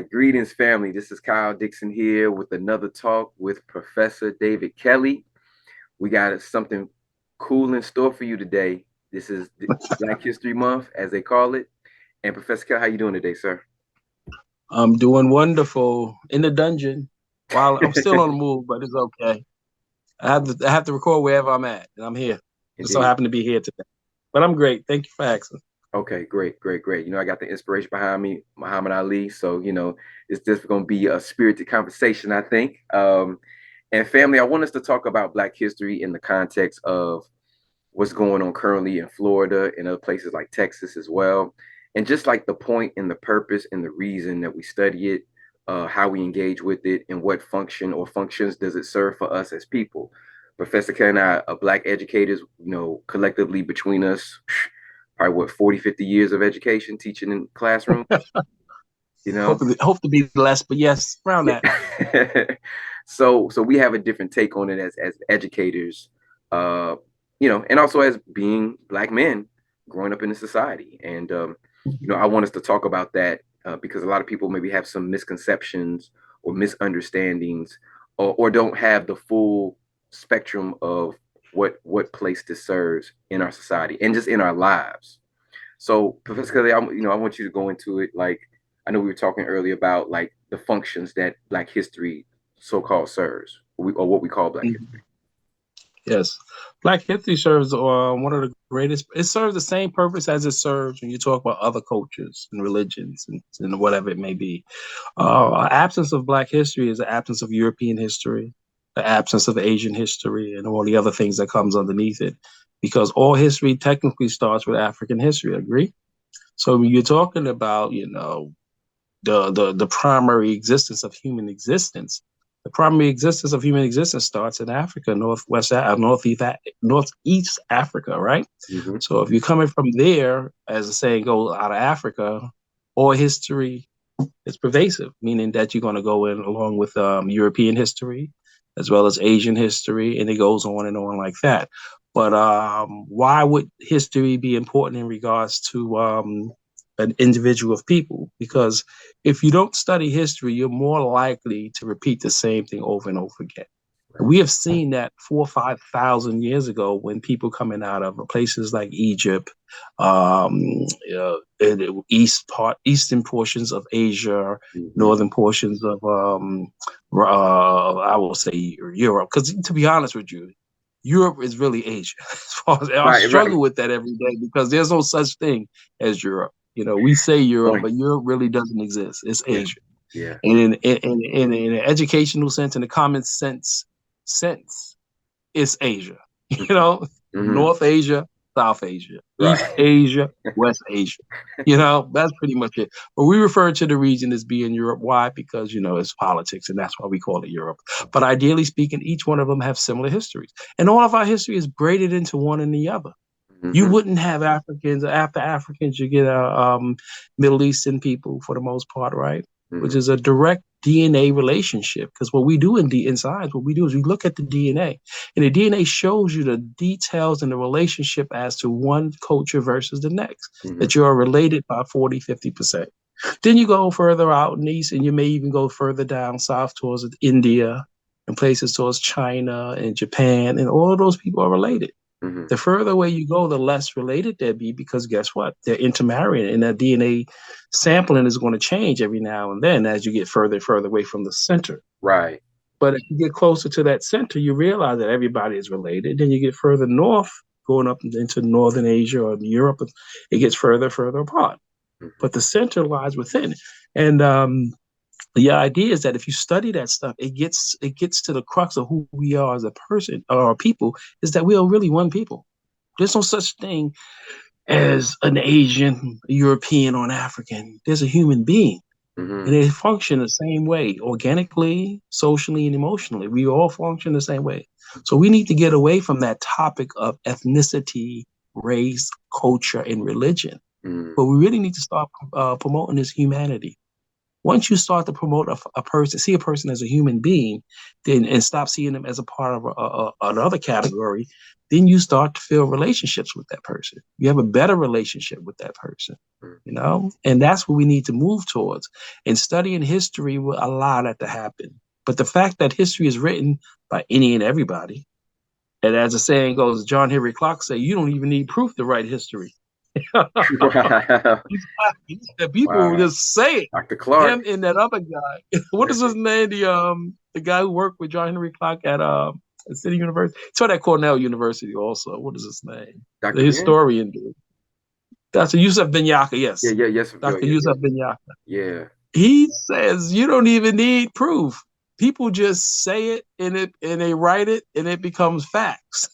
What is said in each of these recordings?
right, greetings, family. This is Kyle Dixon here with another talk with Professor David Kelly. We got something cool in store for you today. This is Black History Month, as they call it. And Professor Kelly, how you doing today, sir? I'm doing wonderful in the dungeon while I'm still on the move, but it's okay. I have to record wherever I'm at, and I'm here. Just so Indeed. happen to be here today. But I'm great. Thank you for asking. Okay, great, great, great. I got the inspiration behind me, Muhammad Ali. So, it's just going to be a spirited conversation, I think. And family, I want us to talk about Black history in the context of what's going on currently in Florida and other places like Texas as well. And just like the point and the purpose and the reason that we study it, how we engage with it, and what function or functions does it serve for us as people. Professor Ken and I are Black educators, collectively between us, probably what, 40, 50 years of education teaching in classroom, you know? Hope to be less, but yes, around that. So we have a different take on it as educators, uh, and also as being Black men growing up in the society. And I want us to talk about that because a lot of people maybe have some misconceptions or misunderstandings, or don't have the full spectrum of what place this serves in our society and just in our lives. So, Professor Kelly, I want you to go into it. Like, I know we were talking earlier about like the functions that Black history so-called serves, or what we call Black Mhm. history. Yes. Black history serves one of the greatest. It serves the same purpose as it serves when you talk about other cultures and religions and whatever it may be. Absence of Black history is the absence of European history, the absence of Asian history, and all the other things that comes underneath it. Because all history technically starts with African history. Agree? So when you're talking about, the primary existence of human existence, the primary existence of human existence starts in Africa, northeast Africa, right? Mm-hmm. So if you're coming from there, as the saying goes, out of Africa, all history is pervasive, meaning that you're going to go in along with European history as well as Asian history, and it goes on and on like that. But why would history be important in regards to an individual of people? Because if you don't study history, you're more likely to repeat the same thing over and over again. We have seen that 4 or 5 thousand years ago when people coming out of places like Egypt, in the eastern portions of Asia, Mm-hmm. northern portions of I will say Europe. Because to be honest with you, Europe is really Asia. As far as I Right, right. struggle with that every day because there's no such thing as Europe. We say Europe, Point. but Europe really doesn't exist. It's Yeah, Asia. yeah. And in an educational sense, in a common sense, it's Asia. You know, Mm-hmm. North Asia, South Asia, East Right. Asia, West Asia. That's pretty much it. But we refer to the region as being Europe. Why? Because it's politics, and that's why we call it Europe. But ideally speaking, each one of them have similar histories, and all of our history is braided into one and the other. You Mm-hmm. wouldn't have Africans. After Africans, you get Middle Eastern people for the most part, right? Which Mm-hmm. is a direct DNA relationship. Because what we do in science, what we do is we look at the DNA, and the DNA shows you the details and the relationship as to one culture versus the next, Mm-hmm. that you are related by 40, 50%. Then you go further out in east, and you may even go further down south towards India and places towards China and Japan, and all of those people are related. Mm-hmm. The further away you go, the less related they'll be because guess what? They're intermarrying, and that DNA sampling is going to change every now and then as you get further and further away from the center. Right. But if you get closer to that center, you realize that everybody is related. Then you get further north, going up into Northern Asia or Europe, it gets further, further apart. Mm-hmm. But the center lies within. And the idea is that if you study that stuff, it gets to the crux of who we are as a person or people, is that we are really one people. There's no such thing as an Asian, European, or an African. There's a human being, Mm-hmm. and they function the same way, organically, socially, and emotionally. We all function the same way. So we need to get away from that topic of ethnicity, race, culture, and religion. Mm-hmm. But we really need to start promoting this humanity. Once you start to promote a person, see a person as a human being, then and stop seeing them as a part of another category, then you start to feel relationships with that person. You have a better relationship with that person, mm, you know, and that's what we need to move towards. And studying history will allow that to happen. But the fact that history is written by any and everybody, and as the saying goes, John Henry Clark said, you don't even need proof to write history. wow. People Wow. just say it. Dr. Clark. Him and that other guy. What is his name? The guy who worked with John Henry Clark at City University. He taught at Cornell University also. What is his name? The Dr. Ben? historian dude. Dr. Yusuf Benyaka, Yeah, yes. yeah, yes, yo, Dr. yeah, yeah, Yusuf Benyaka. yeah, He says you don't even need proof. People just say it and they write it and it becomes facts.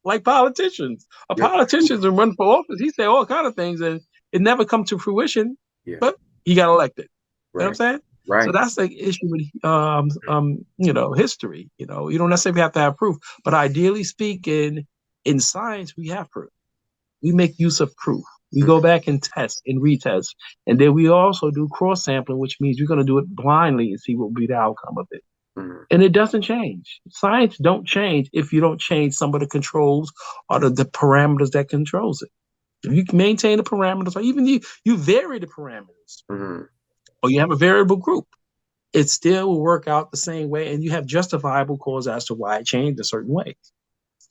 Like politicians. A yep, politician who run for office, he say all kind of things and it never come to fruition, yeah, but he got elected. You know what I'm right, saying? So right, that's the issue with history. You don't necessarily have to have proof, but ideally speaking, in science we have proof. We make use of proof. We go mm-hmm, back and test and retest, and then we also do cross sampling, which means we're going to do it blindly and see what will be the outcome of it. mm-hmm, And it doesn't change. Science don't change if you don't change some of the controls or the parameters that controls it. If you maintain the parameters, or even you vary the parameters, mm-hmm, or you have a variable group, it still will work out the same way, and you have justifiable cause as to why it changed a certain way.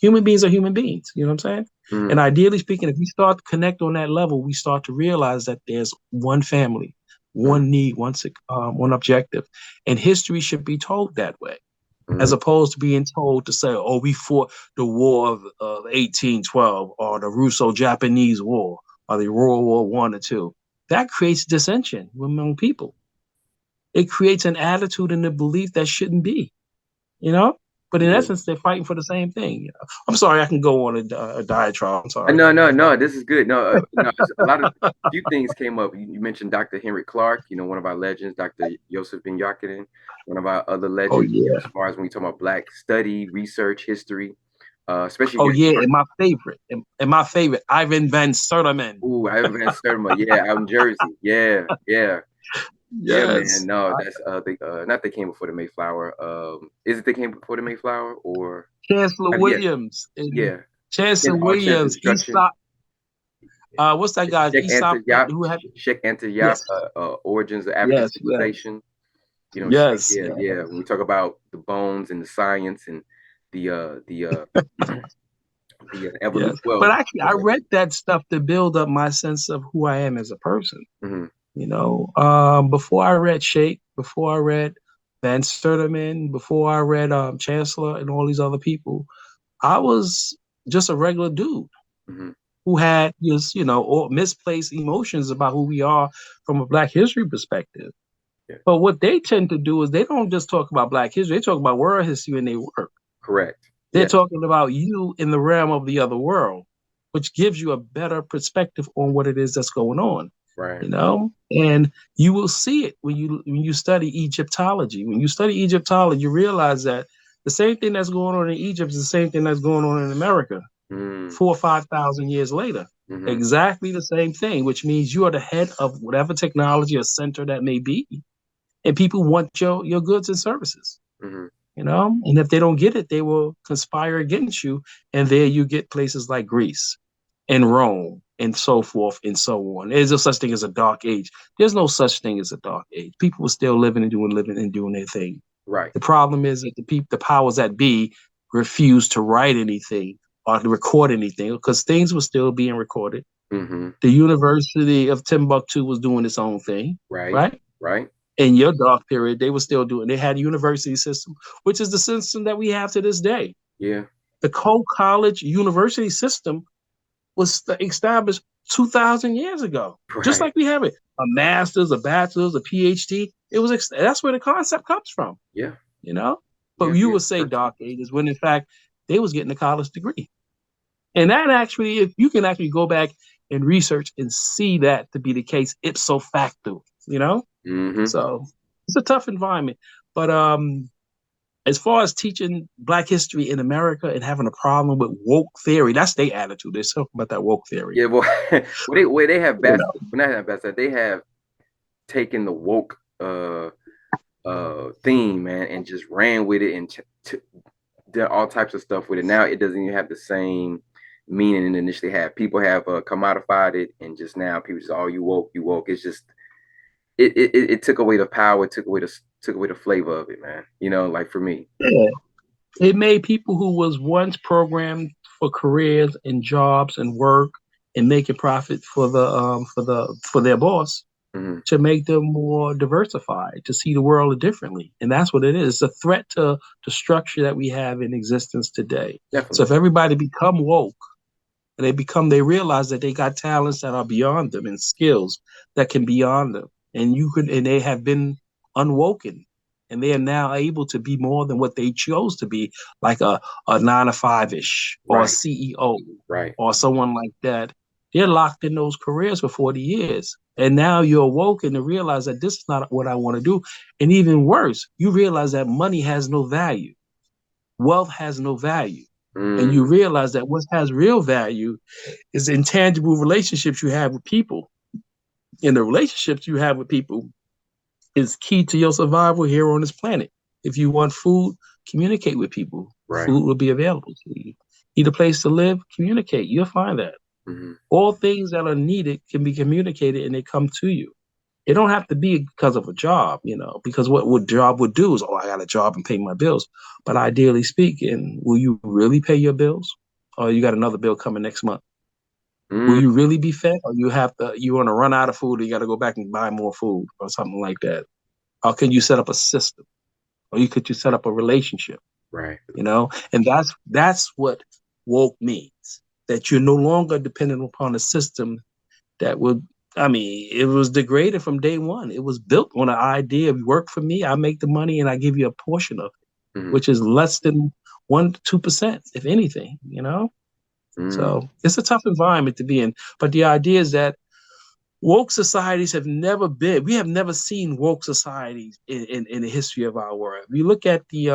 Human beings are human beings. You know what I'm saying? And mm-hmm, ideally speaking, if we start to connect on that level, we start to realize that there's one family, mm-hmm, one need, one objective, and history should be told that way, as mm-hmm. opposed to being told to say, "Oh, we fought the War of 1812 or the Russo-Japanese War or the World War One or two." That creates dissension among people. It creates an attitude and a belief that shouldn't be, you know. But in Yeah. essence, they're fighting for the same thing. I'm sorry, I can go on a diatribe. I'm sorry. No, no, no. This is good. No, no. It's a lot of few things came up. You mentioned Dr. Henry Clark. One of our legends, Dr. Joseph Ben Yakinen, one of our other Oh legends. As yeah, far as when we talk about Black study, research, history, especially oh here. yeah, and my favorite, Ivan Van Sertiman. Ooh, Ivan Van Sertima. Yeah, out in Jersey. Yeah, yeah. Yeah, man. Yes, No, that's not they came before the Mayflower. Is it they came before the Mayflower or Chancellor yeah, Williams and yeah. Chancellor All chance Williams, instruction. Aesop. What's that guy? Sheikh Anta Aesop, Yap, who had Sheikh Anta Yap, yes, Origins of African yes, yes, Civilization. yes, Yeah, yes, yeah. When we talk about the bones and the science and the yes. evolution. But Well, actually, I read that stuff to build up my sense of who I am as a person. mm-hmm, Before I read Shake, before I read Van Sertiman, before I read Chancellor and all these other people, I was just a regular dude mm-hmm, who had just, all misplaced emotions about who we are from a Black history perspective. yeah, But what they tend to do is they don't just talk about Black history, they talk about world history in their work. correct. They're Yeah, talking about you in the realm of the other world, which gives you a better perspective on what it is that's going on. right. And you will see it when you study Egyptology. When you study Egyptology, you realize that the same thing that's going on in Egypt is the same thing that's going on in America Mm, 4 or 5 thousand years later. mm-hmm, Exactly the same thing, which means you are the head of whatever technology or center that may be, and people want your goods and services. mm-hmm, And if they don't get it, they will conspire against you. And there you get places like Greece and Rome and so forth and so on. There's no such thing as a dark age. There's no such thing as a dark age. People were still living and doing their thing. right. The problem is that the powers that be refused to write anything or to record anything because things were still being recorded. Mm-hmm, The University of Timbuktu was doing its own thing, right, right? right. In your dark period, they were still doing. They had a university system, which is the system that we have to this day. Yeah, The co-college university system was established 2,000 years ago, just right. like we have it. A master's, a bachelor's, a PhD. That's where the concept comes from, Yeah, you know. But yeah, you yeah. would say dark ages when in fact they was getting a college degree, and that actually, if you can actually go back and research and see that to be the case ipso facto. Mm-hmm. So it's a tough environment. But as far as teaching Black history in America and having a problem with woke theory, that's their attitude. They're talking about that woke theory. Yeah, well, well, they have You best. know, Well, not have best. They have. taken the woke theme, man, and just ran with it and did all types of stuff with it. Now it doesn't even have the same meaning it initially had. People have commodified it, and just now people just, oh, you woke, you woke. It's just it took away the power, took away the flavor of it, man. You know, like for me. Yeah. It made people who was once programmed for careers and jobs and work and making profit for their boss Mm-hmm. to make them more diversified, to see the world differently. And that's what it is. It's a threat to the structure that we have in existence today. So Definitely. if everybody become woke and they realize that they got talents that are beyond them and skills that can beyond them. And they have been unwoken and they are now able to be more than what they chose to be, like a 9 to 5 ish or a Right. CEO Right. or someone like that. They're locked in those careers for 40 years. And now you're awoken to realize that this is not what I want to do. And even worse, you realize that money has no value, wealth has no value. And you Mm-hmm. realize that what has real value is intangible relationships you have with people. And the relationships you have with people is key to your survival here on this planet. If you want food, communicate with people. Right. Food will be available to you. Need a place to live, communicate. You'll find that. Mm-hmm. All things that are needed can be communicated and they come to you. It don't have to be because of a job, because what job would do is, oh, I got a job and pay my bills. But ideally speaking, will you really pay your bills? Or you got another bill coming next month? Will Mm-hmm. you really be fed, or you want to run out of food, or you got to go back and buy more food, or something like that? Or can you set up a system, or could you set up a relationship? Right. And that's what woke means. That you're no longer dependent upon a system that would. I mean, it was degraded from day one. It was built on an idea of work for me, I make the money, and I give you a portion of it, Mm-hmm. which is less than 1 to 2%, if anything. Mm-hmm. So it's a tough environment to be in. But the idea is that woke societies we have never seen woke societies in the history of our world. We look at the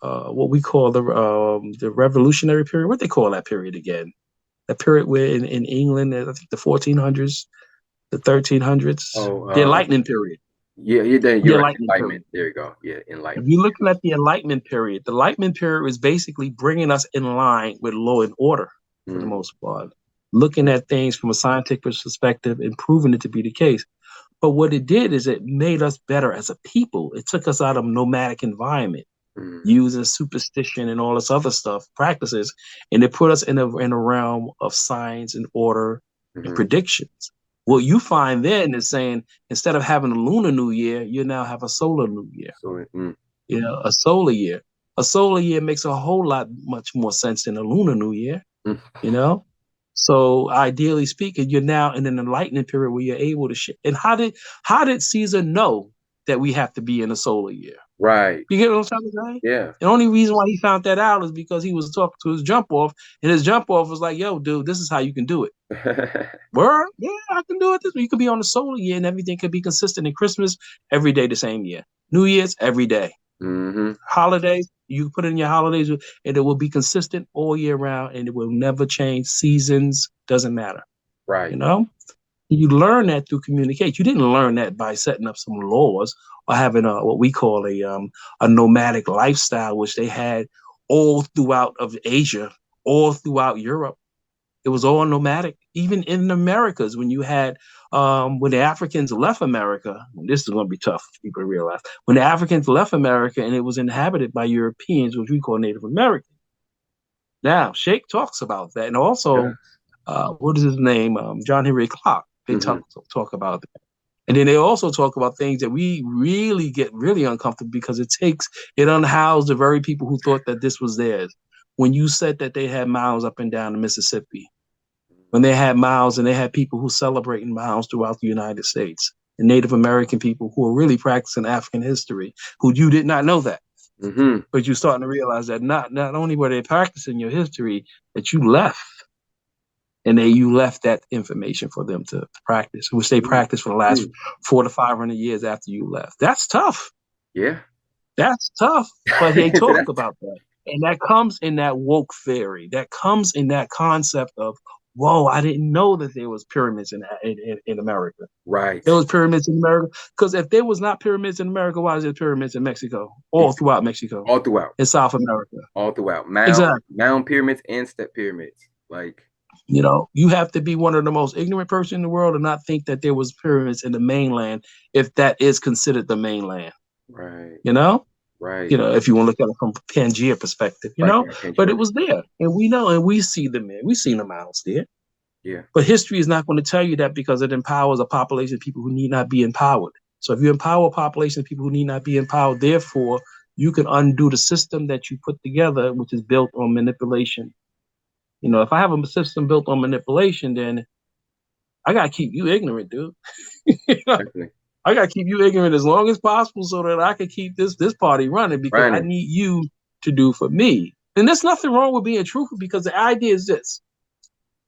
what we call the revolutionary period. What they call that period again? That period where in England, I think the 1400s, the 1300s, Oh, the Enlightenment period. yeah, yeah, then The you're right. Enlightenment period. Enlightenment. There you go. Yeah, If enlightenment. you're looking at the Enlightenment period is basically bringing us in line with law and order for the Mm-hmm. most part, looking at things from a scientific perspective and proving it to be the case. But what it did is it made us better as a people. It took us out of nomadic environment, Mm-hmm. using superstition and all this other stuff, practices, and it put us in a realm of science and order and Mm-hmm. predictions. What you find then is saying instead of having a lunar new year, you now have a solar new year, So, a solar year. A solar year makes a whole lot much more sense than a lunar new year, mm, you know? So ideally speaking, you're now in an enlightenment period where you're able to and how did Caesar know that we have to be in a solar year? right. You get what I'm trying to say? Yeah. The only reason why he found that out is because he was talking to his jump off, and his jump off was like, "Yo, dude, this is how you can do it." Word, yeah, I can do it. This way. You could be on the solar year, and everything could be consistent. In Christmas, every day the same year. New Year's, every day. Mm-hmm. Holidays, you put in your holidays, and it will be consistent all year round, and it will never change. Seasons doesn't matter. You Right. know, you learn that through communication. You didn't learn that by setting up some laws or having what we call a nomadic lifestyle, which they had all throughout of Asia, all throughout Europe. It was all nomadic. Even in the Americas, when you had when the Africans left America, and this is going to be tough for people to realize. When the Africans left America and it was inhabited by Europeans, which we call Native Americans. Now, Shake talks about that, and Yeah. also what is his name? John Henry Clark. They Mm-hmm. talk about that. And then they also talk about things that we really get really uncomfortable because it unhoused the very people who thought that this was theirs. When you said that they had miles up and down the Mississippi, when they had miles and they had people who celebrating miles throughout the United States, and Native American people who are really practicing African history, who you did not know that. Mm-hmm. But you're starting to realize that not only were they practicing your history, that you left and then you left that information for them to practice, which they practiced for the last Mm-hmm. 400 to 500 years after you left. That's tough. Yeah. That's tough. But they talk That's about that. And that comes in that woke theory. That comes in that concept of whoa, I didn't know that there was pyramids in America. Right. There was pyramids in America. Because if there was not pyramids in America, why is there pyramids in Mexico? All Ex- throughout Mexico, all throughout. in South America. All throughout. Exactly. Mound pyramids and step pyramids. Like, You know, you have to be one of the most ignorant person in the world to not think that there was pyramids in the mainland, if that is considered the mainland. right, You know, right, if you want to look at it from Pangea perspective, right. Yeah, but Pangea. it was there, and we know, and we see them there. We seen the mounds there. Yeah. But history is not going to tell you that because it empowers a population of people who need not be empowered. So if you empower a population of people who need not be empowered, therefore you can undo the system that you put together, which is built on manipulation. If I have a system built on manipulation, then I gotta keep you ignorant, dude. Definitely. I gotta keep you ignorant as long as possible so that I can keep this party running because I Running. need you to do for me. And there's nothing wrong with being truthful because the idea is this: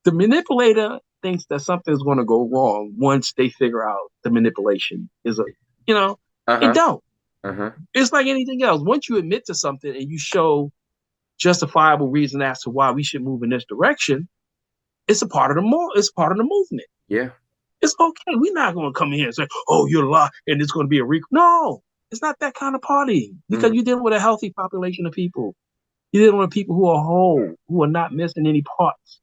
the manipulator thinks that something is going to go wrong once they figure out the manipulation is you know, it Uh-huh. don't. Uh-huh. It's like anything else. Once you admit to something and you show justifiable reason as to why we should move in this direction, it's a part of it's part of the movement. Yeah. It's okay. We're not going to come in here and say, "Oh, you're lying," and it's going to be a recall. No, it's not that kind of party because Mm-hmm. you're dealing with a healthy population of people. You're dealing with people who are whole, who are not missing any parts.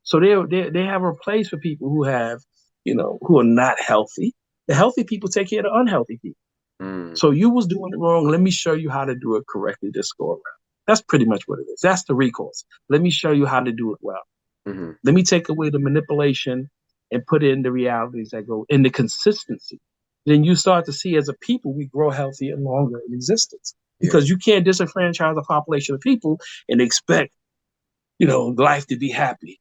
So they have a place for people who have, who are not healthy. The healthy people take care of the unhealthy people. Mm. So you was doing it wrong. Let me show you how to do it correctly this go around. That's pretty much what it is. That's the recourse. Let me show you how to do it well. Mm-hmm. Let me take away the manipulation and put in the realities that go in the consistency. Then you start to see as a people, we grow healthy and longer in existence. Yeah. Because you can't disenfranchise a population of people and expect, life to be happy.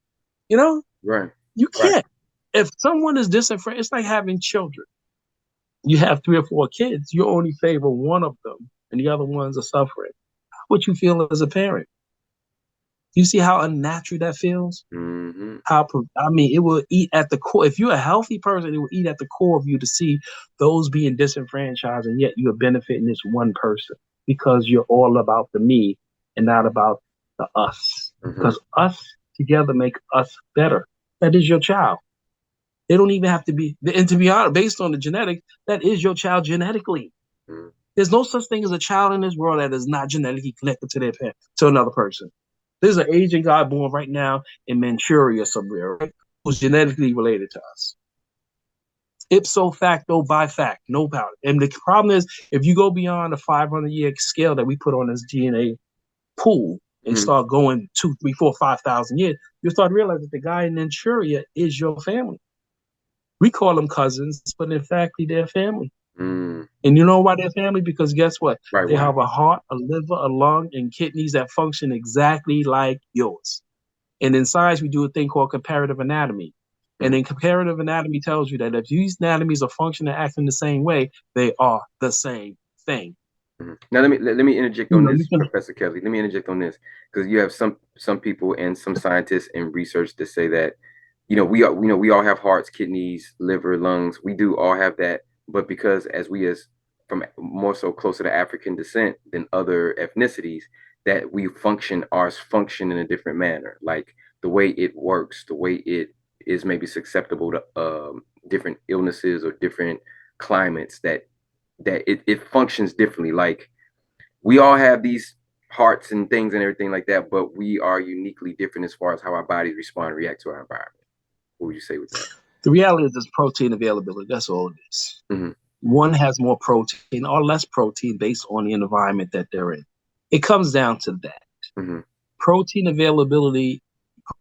You know, Right. you Right. can't. If someone is disenfranchised, it's like having children. You have 3 or 4 kids, you only favor one of them and the other ones are suffering. How would you feel as a parent? You see how unnatural that feels? Mm-hmm. I mean, it will eat at the core. If you're a healthy person, it will eat at the core of you to see those being disenfranchised, and yet you're benefiting this one person because you're all about the me and not about the us. Mm-hmm. Because us together make us better. That is your child. They don't even have to be, and to be honest, based on the genetics, that is your child genetically. Mm-hmm. There's no such thing as a child in this world that is not genetically connected to their parent, to another person. There's an Asian guy born right now in Manchuria somewhere, right, who's genetically related to us. Ipso facto, by fact, no doubt. And the problem is, if you go beyond the 500-year scale that we put on this DNA pool and Mm-hmm. start going 2, 3, 4, 5,000 years, you start realizing that the guy in Manchuria is your family. We call them cousins, but in fact, they're family. Mm. And you know why they're family? Because guess what? Right. They Why? have a heart, a liver, a lung, and kidneys that function exactly like yours. And in science, we do a thing called comparative anatomy. And Mm-hmm. then comparative anatomy tells you that if these anatomies are functioning and acting the same way, they are the same thing. Mhm. Now let me interject You on know, you this, can. Professor Kelly. Let me interject on this because you have some people and some scientists and research that say that we all have hearts, kidneys, liver, lungs. We do all have that, but because as we as from more so closer to African descent than other ethnicities, that ours function in a different manner. Like the way it works, the way it is maybe susceptible to different illnesses or different climates that it functions differently. Like we all have these hearts and things and everything like that, but we are uniquely different as far as how our bodies respond and react to our environment. What would you say with that? The reality is this protein availability. That's all it is. Mm-hmm. One has more protein or less protein based on the environment that they're in. It comes down to that. Mm-hmm. Protein availability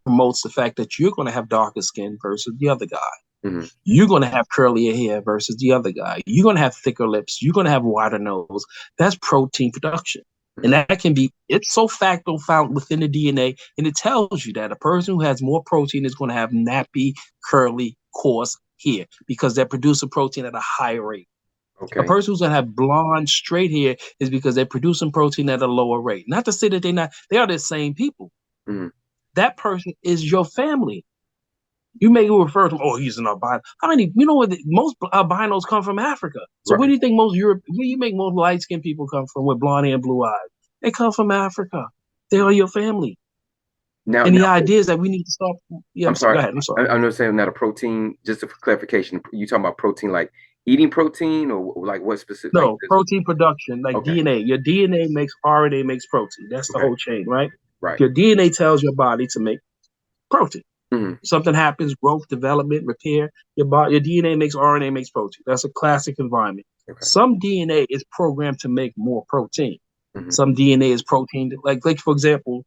promotes the fact that you're going to have darker skin versus the other guy. Mm-hmm. You're going to have curlier hair versus the other guy. You're going to have thicker lips. You're going to have wider nose. That's protein production. And Mm-hmm. that can be ipso facto found within the DNA. And it tells you that a person who has more protein is going to have nappy, curly, coarse hair because they're producing protein at a higher rate. A Okay. person who's going to have blonde, straight hair is because they're producing protein at a lower rate. Not to say that they are the same people. Mm-hmm. That person is your family. You may refer to him, oh, he's an albino. How many, what most albinos come from Africa. So where Right. do you think where you make most light skinned people come from with blonde hair and blue eyes? They come from Africa. They are your family. Now, And now, the idea is that we need to stop. Yeah, I'm go sorry. ahead. I'm sorry. I'm not saying that a protein. Just for clarification, you talking about protein like eating protein or like what specific? Like No, protein production, like okay, DNA. Your DNA makes RNA makes protein. That's the okay, whole chain, right? right. Your DNA tells your body to make protein. Hmm. Something happens, growth, development, repair. Your DNA makes RNA makes protein. That's a classic environment. Okay. Some DNA is programmed to make more protein. Hmm. Some DNA is protein. Like for example,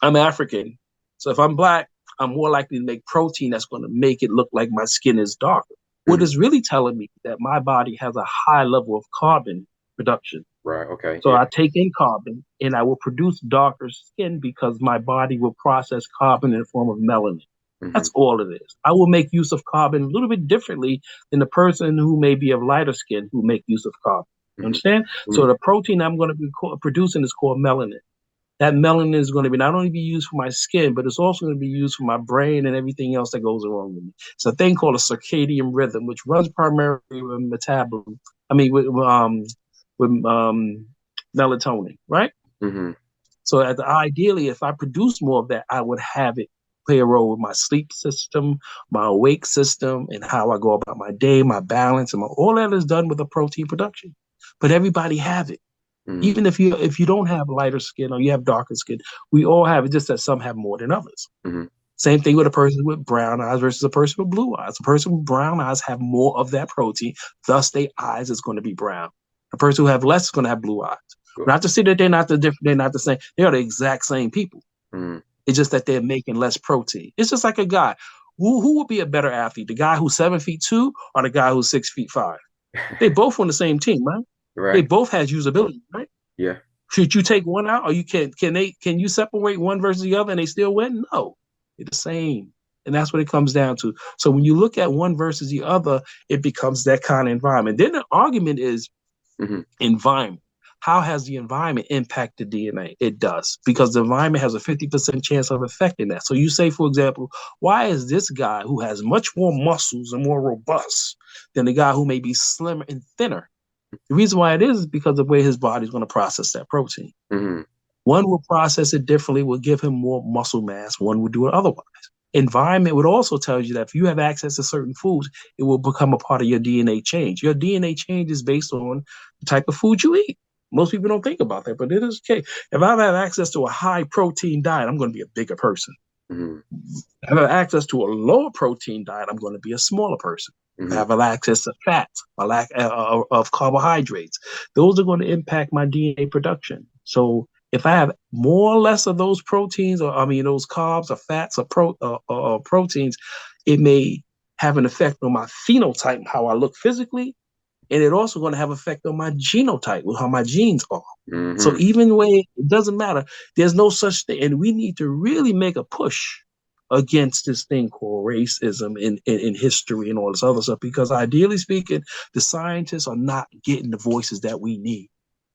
I'm African, so if I'm black, I'm more likely to make protein that's going to make it look like my skin is darker. What Hmm. is really telling me that my body has a high level of carbon production. Right. Okay. So Yeah. I take in carbon and I will produce darker skin because my body will process carbon in the form of melanin. Hmm. That's all it is. I will make use of carbon a little bit differently than the person who may be of lighter skin who make use of carbon. You Hmm. understand? Hmm. So the protein I'm going to be producing is called melanin. That melanin is going to be not only be used for my skin, but it's also going to be used for my brain and everything else that goes along with me. It's a thing called a circadian rhythm, which runs primarily with metabolism. I mean, with melatonin, right? Hmm. So ideally, if I produce more of that, I would have it play a role with my sleep system, my awake system, and how I go about my day, my balance, and all that is done with the protein production. But everybody have it. Hmm. Even if you don't have lighter skin or you have darker skin, we all have it. Just that some have more than others. Hmm. Same thing with a person with brown eyes versus a person with blue eyes. A person with brown eyes have more of that protein, thus their eyes is going to be brown. A person who have less is going to have blue eyes. Cool. Not to say that they're not the different, they're not the same. They are the exact same people. Hmm. It's just that they're making less protein. It's just like a guy. Who would be a better athlete? The guy who's 7'2" or the guy who's 6'5"? They both on the same team, right? They Right. both has usability, right? Yeah. Should you take one out, or you can you separate one versus the other and they still win? No, they're the same, and that's what it comes down to. So when you look at one versus the other, it becomes that kind of environment. Then the argument is Hmm. environment. How has the environment impacted DNA? It does, because the environment has a 50% chance of affecting that. So you say, for example, why is this guy who has much more muscles and more robust than the guy who may be slimmer and thinner? The reason why it is because of the way his body's going to process that protein. Hmm. One will process it differently, will give him more muscle mass. One will do it otherwise. Environment would also tell you that if you have access to certain foods, it will become a part of your DNA change. Your DNA change is based on the type of food you eat. Most people don't think about that, but it is okay. If I have access to a high protein diet, I'm going to be a bigger person. Hmm. If I have access to a lower protein diet, I'm going to be a smaller person. If I Hmm. have access to fats, a lack of carbohydrates, those are going to impact my DNA production. So if I have more or less of those proteins, or I mean those carbs or fats or proteins, it may have an effect on my phenotype, how I look physically, and it also going to have effect on my genotype, with how my genes are. So Hmm. even way it doesn't matter, there's no such thing, and we need to really make a push against this thing called racism in history and all this other stuff. Because ideally speaking, the scientists are not getting the voices that we need.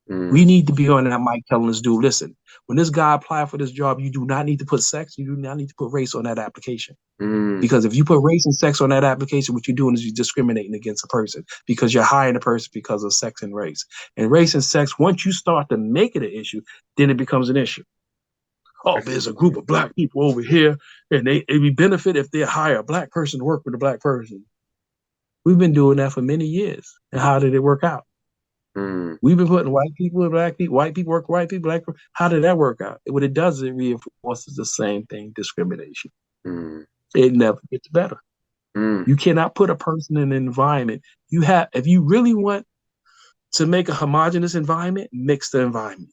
We Hmm. need to be on that mic telling this dude, listen, when this guy applied for this job, you do not need to put sex, you do not need to put race on that application. Hmm. Because if you put race and sex on that application, what you're doing is you're discriminating against a person because you're hiring a person because of sex and race. And race and sex, once you start to make it an issue, then it becomes an issue. I Oh, see what there's a you're group of black people over here, and it would benefit if they hire a black person to work with a black person. We've been doing that for many years. And saying. how did it work out? Hmm. We've been putting white people and black people, white people work with white people, black people. How did that work out? What it does, it reinforces the same thing, discrimination. Hmm. It never gets better. Hmm. You cannot put a person in an environment. If you really want to make a homogenous environment, mix the environment.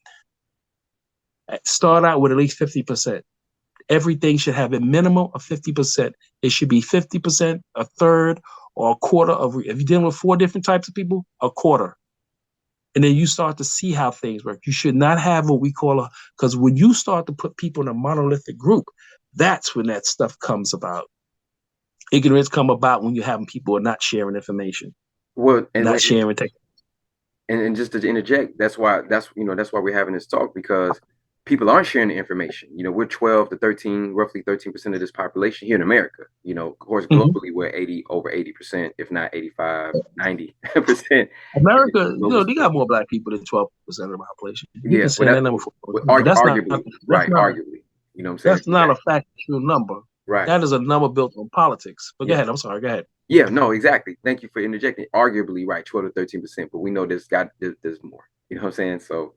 Start out with at least 50%. Everything should have a minimum of 50%. It should be 50%, a third, or a quarter of, if you're dealing with four different types of people, a quarter. And then you start to see how things work. You should not have what we call because when you start to put people in a monolithic group, that's when that stuff comes about. Ignorance come about when you're having people are not sharing information, Well, not sharing technology. and just to interject, that's why we're having this talk because people aren't sharing the information. We're 12 to 13, roughly 13% of this population here in America. Of course, Mhm. globally we're over 80%, if not 85, 90%. America, Global they scale. got more black people than 12% of the population. You Yeah, can well, say that number for, but arguably, that's right, not arguably, You know what I'm saying? That's So not that a factual number. right. That is a number built on politics. But go Yeah. ahead. I'm sorry. Go ahead. Yeah, no, exactly. Thank you for interjecting. Arguably, right, 12 to 13%, but we know there's more. You know what I'm saying? So,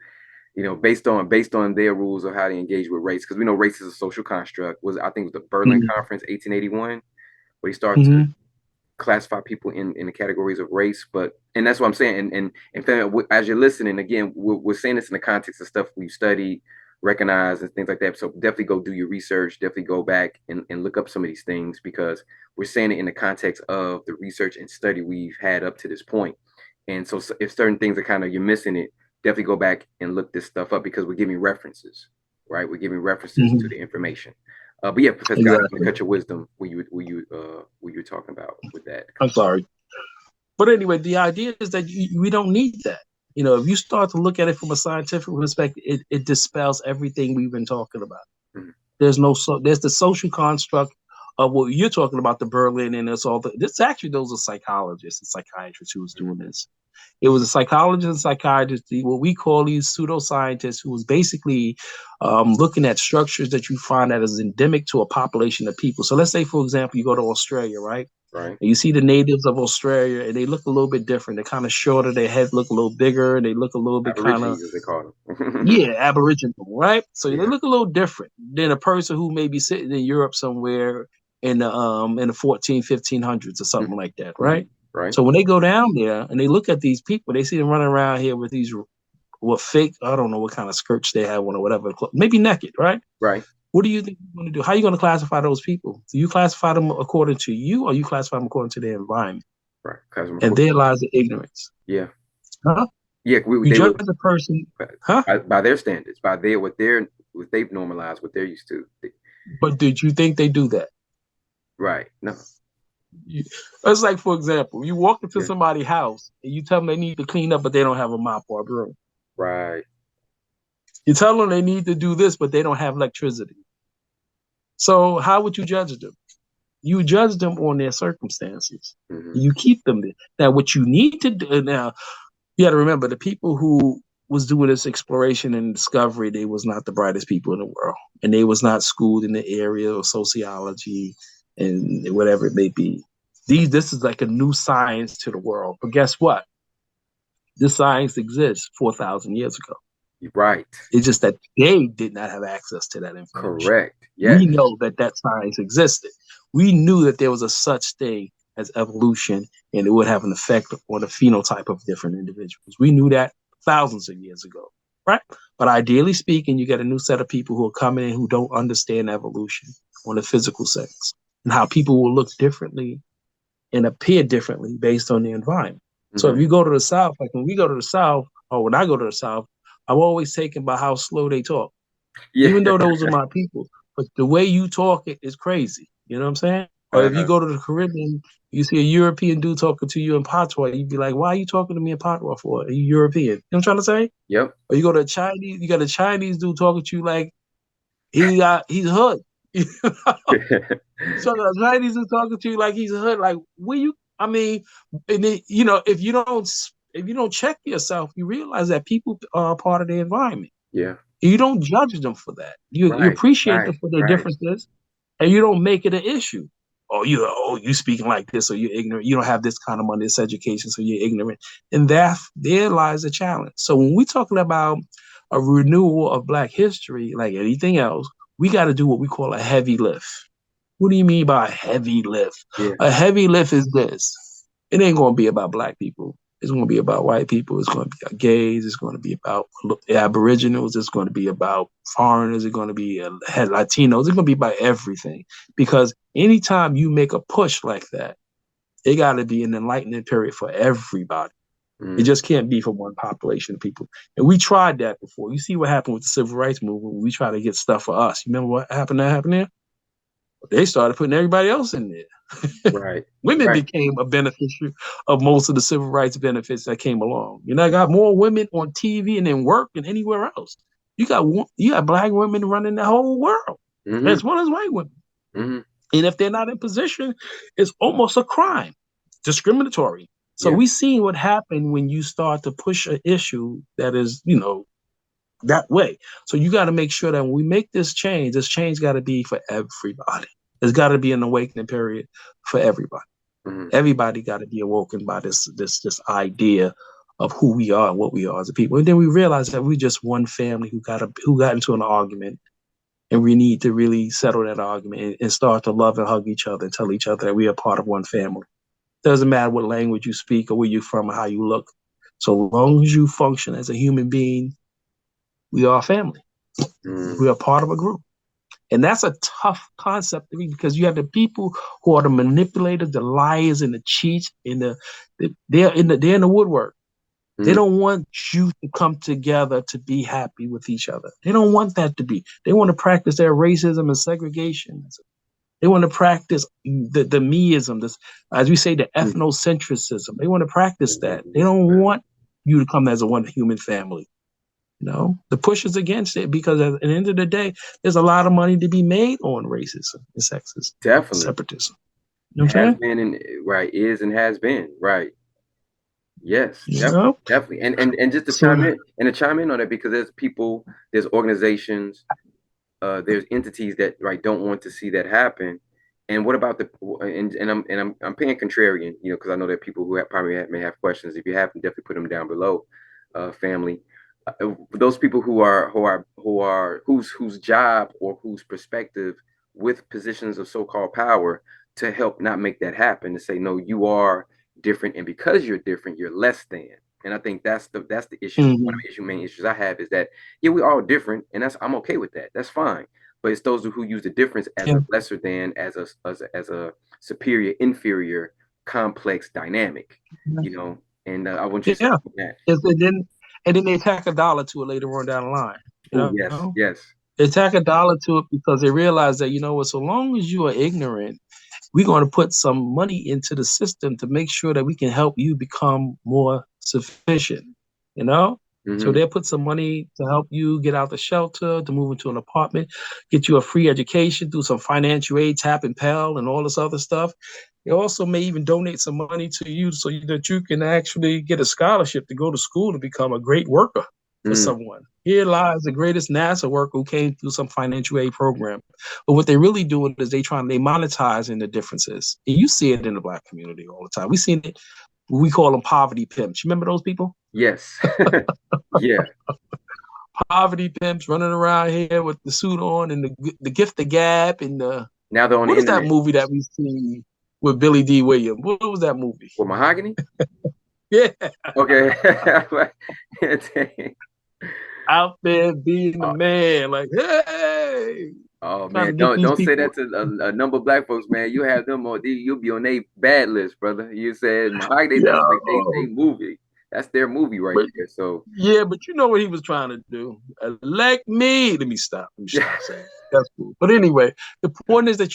based on their rules of how to engage with race, because we know race is a social construct. Was I think it was the Berlin Mm-hmm. Conference, 1881, where he started to Mm-hmm. classify people in the categories of race. But and that's what I'm saying. And fam, as you're listening, again, we're saying this in the context of stuff we've studied, recognized, and things like that. So definitely go do your research. Definitely go back and look up some of these things because we're saying it in the context of the research and study we've had up to this point. And so if certain things are kind of you're missing it, definitely go back and look this stuff up because we're giving references, right? We're giving references to Mm-hmm. the information. But yeah, Professor God, I want to Exactly. cut your wisdom. What you were talking about with that I'm concept. sorry. But anyway, the idea is that we don't need that. If you start to look at it from a scientific perspective, it dispels everything we've been talking about. Mhm. There's the social construct of what you're talking about, the Berlin, and it's all this actually those are psychologists and psychiatrists who was Mhm. doing this. It was a psychologist and psychiatrist, what we call these pseudoscientists, who was basically looking at structures that you find that is endemic to a population of people. So let's say, for example, you go to Australia, right? Right. And you see the natives of Australia, and they look a little bit different. They're kind of shorter. Their head look a little bigger. They look a little bit kind of, Aborigines, as they call them. yeah, Aboriginal, right? So they Yeah. look a little different than a person who may be sitting in Europe somewhere in the 1500s or something like that, Mhm. right? Right. So when they go down there and they look at these people, they see them running around here with these what fake, I don't know what kind of skirts they have on or whatever, maybe naked, right? Right. What do you think you're going to do? How are you going to classify those people? Do you classify them according to you, or you classify them according to their environment? Right. Cosmic And Accord. there lies the ignorance. Yeah. Huh? Yeah. You They judge would a person, huh? by their standards, by their what they've normalized, what they're used to. But did you think they do that? Right. No. You, it's like, for example, you walk into Yeah. somebody's house and you tell them they need to clean up, but they don't have a mop or a broom. Right. You tell them they need to do this, but they don't have electricity. So how would you judge them? You judge them on their circumstances. Hmm. You keep them there. Now, what you need to do now, you got to remember the people who was doing this exploration and discovery, they was not the brightest people in the world, and they was not schooled in the area of sociology and whatever it may be. This is like a new science to the world. But guess what? This science exists 4,000 years ago. Right. It's just that they did not have access to that information. Correct. We Yes. know that science existed. We knew that there was a such thing as evolution and it would have an effect on the phenotype of different individuals. We knew that thousands of years ago, right? But ideally speaking, you get a new set of people who are coming in who don't understand evolution on the physical sense and how people will look differently and appear differently based on the environment. So if Hmm. you go to the South, like when we go to the South, or when I go to the South, I'm always taken by how slow they talk, Yeah. even though those are my people. But the way you talk it is crazy. You know what I'm saying? Or if you Uh-huh. go to the Caribbean, you see a European dude talking to you in patois, you'd be like, "Why are you talking to me in patois for? Are you European?" You know what I'm trying to say? Yep. Or you go to a Chinese, you got a Chinese dude talking to you like he's hood. So the Chinese is talking to you like he's a hood. Like, where you? I mean, and then, if you don't check yourself, you realize that people are part of the environment. Yeah. You don't judge them for that. You Right. appreciate Right. them for their Right. differences, and you don't make it an issue. You speaking like this, or you're ignorant. You don't have this kind of money, this education, so you're ignorant. And there lies a challenge. So when we're talking about a renewal of Black history, like anything else, we got to do what we call a heavy lift. What do you mean by a heavy lift? Yeah. A heavy lift is this. It ain't going to be about Black people. It's going to be about white people. It's going to be about gays. It's going to be about Aboriginals. It's going to be about foreigners. It's going to be Latinos. It's going to be about everything. Because anytime you make a push like that, it got to be an enlightening period for everybody. It Mm. just can't be for one population of people. And we tried that before. You see what happened with the civil rights movement when we tried to get stuff for us. You remember what happened there? They started putting everybody else in there. Right. Women Right. became a beneficiary of most of the civil rights benefits that came along. I got more women on TV and in work than anywhere else. You got Black women running the whole world Hmm. as well as white women. Hmm. And if they're not in position, it's almost a crime, discriminatory. So Yeah. we see what happened when you start to push an issue that is, that way. So you got to make sure that when we make this change got to be for everybody. There's got to be an awakening period for everybody. Mm-hmm. Everybody got to be awoken by this idea of who we are and what we are as a people. And then we realize that we're just one family who got into an argument, and we need to really settle that argument and start to love and hug each other and tell each other that we are part of one family. Doesn't matter what language you speak or where you're from or how you look. So long as you function as a human being, we are a family. Mm-hmm. We are part of a group. And that's a tough concept to me because you have the people who are the manipulators, the liars, and the cheats, and they're in the woodwork. They don't want you to come together to be happy with each other. They don't want that to be. They want to practice their racism and segregation. They want to practice the meism, this, as we say, the ethnocentrism. They want to practice that. They don't want you to come as a one human family. The push is against it because at the end of the day, there's a lot of money to be made on racism and sexism, Definitely. separatism. You know what I'm Has saying? been and right, is and has been. Right. Yes, You definitely, know? definitely. And just to So chime in on that, because there's people, there's organizations, there's entities that right don't want to see that happen. And what about the and I'm paying contrarian, because I know that people who may have questions. If you have them, definitely put them down below, family. Those people whose job or whose perspective with positions of so-called power to help not make that happen, to say no, you are different, and because you're different, you're less than. And I think that's the issue. One of mhm. the main issues I have is that yeah, we're all different, and I'm okay with that. That's fine. But it's those who use the difference as Yeah. a lesser than, as a superior, inferior, complex dynamic, And I want you to Yeah. speak on that. And then they tack a dollar to it later on down the line. You Oh yes, know? yes. They tack a dollar to it because they realize that, what, so long as you are ignorant, we're going to put some money into the system to make sure that we can help you become more sufficient, you know? So Mm-hmm. they'll put some money to help you get out the shelter, to move into an apartment, get you a free education through some financial aid, tap and Pell, and all this other stuff. They also may even donate some money to you so that you can actually get a scholarship to go to school to become a great worker for Mm. someone. Here lies the greatest NASA worker who came through some financial aid program. But what they're really doing is they monetizing the differences. And you see it in the Black community all the time. We seen it. We call them poverty pimps. You remember those people? Yes. Yeah. Poverty pimps running around here with the suit on and the gift of gab and the Now they're on the what is that internet. movie that we see with Billy D. Williams? What was that movie? With mahogany? Yeah, Okay. out there being the Oh, man, like hey, oh, trying to man, get don't these don't say people. that to a number of black folks, man. You have them on, you'll be on their bad list, brother. You said mahogany, Yeah, that's like they movie. That's their movie right but there. So yeah, but you know what he was trying to do. Elect me. Let me stop. Let me yeah, stop saying that's cool. But anyway, the point is that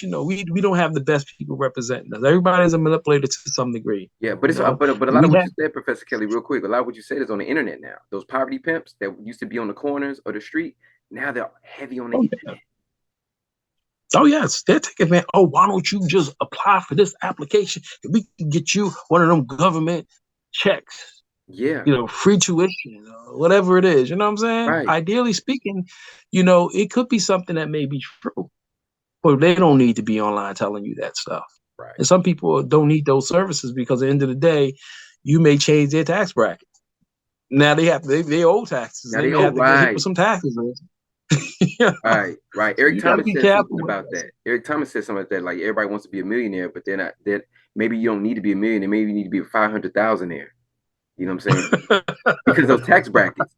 we don't have the best people representing us. Everybody's a manipulator to some degree, yeah, but it's but a and lot of we what have. you said, Professor Kelly, real quick, a lot of what you said is on the internet now. Those poverty pimps that used to be on the corners of the street, now they're heavy on the Oh yeah. internet. Oh yes, they're taking man. Oh, why don't you just apply for this application? And we can get you one of them government checks, Yeah, free tuition, whatever it is. You know what I'm saying? right, Ideally speaking, it could be something that may be true. But they don't need to be online telling you that stuff. right. And some people don't need those services because at the end of the day, you may change their tax bracket. Now they owe taxes. Now They they may oh have to get hit with right. some taxes. Right, right. So Eric you got to Thomas be said something careful with about that. that. Eric Thomas said something like that. Like everybody wants to be a millionaire, but they're not. That maybe you don't need to be a millionaire. Maybe you need to be a 500,000 there. You know what I'm saying? Because those tax brackets,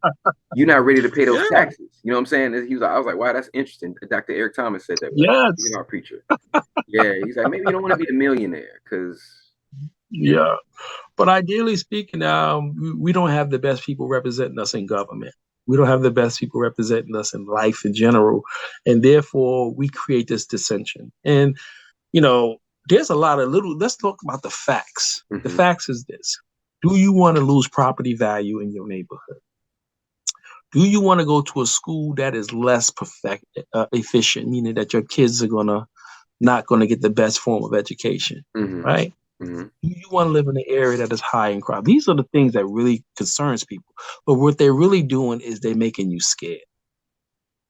you're not ready to pay those Yeah. taxes. You know what I'm saying? I was like, wow, that's interesting. Dr. Eric Thomas said that. Like, Yes. our preacher. Yeah, he's like, maybe you don't want to be a millionaire because Yeah. But ideally speaking, we don't have the best people representing us in government. We don't have the best people representing us in life in general. And therefore, we create this dissension. And, you know, there's a lot of let's talk about the facts. The mm-hmm, facts is this. Do you want to lose property value in your neighborhood? Do you want to go to a school that is less efficient, meaning that your kids are not gonna get the best form of education, mm-hmm, right? Mm-hmm. You want to live in an area that is high in crime. These are the things that really concerns people. But what they're really doing is they're making you scared.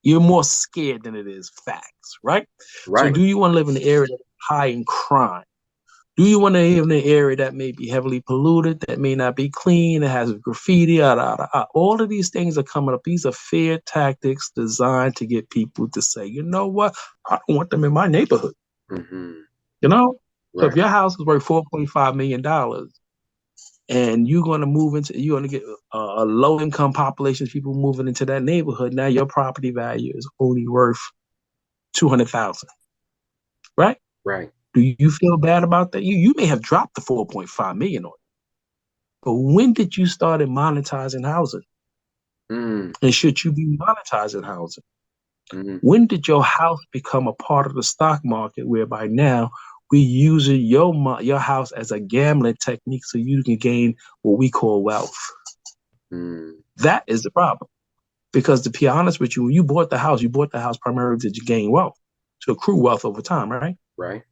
You're more scared than it is facts, right? So Right. do you want to live in an area that's high in crime? Do you want to live in an area that may be heavily polluted, that may not be clean, that has graffiti, all of these things are coming up. These are fear tactics designed to get people to say, you know what? I don't want them in my neighborhood. Mm-hmm. You know? So if Right. your house is worth $4.5 million and you're going to get a low income population, people moving into that neighborhood, now your property value is only worth 200,000, right? Right. Do you feel bad about that? You may have dropped the 4.5 million on it, but when did you start monetizing housing? Mm-hmm. And should you be monetizing housing? Mm-hmm. When did your house become a part of the stock market, whereby now we using your house as a gambling technique so you can gain what we call wealth? Mm-hmm. That is the problem. Because to be honest with you, when you bought the house primarily to gain wealth, to accrue wealth over time, right? Right.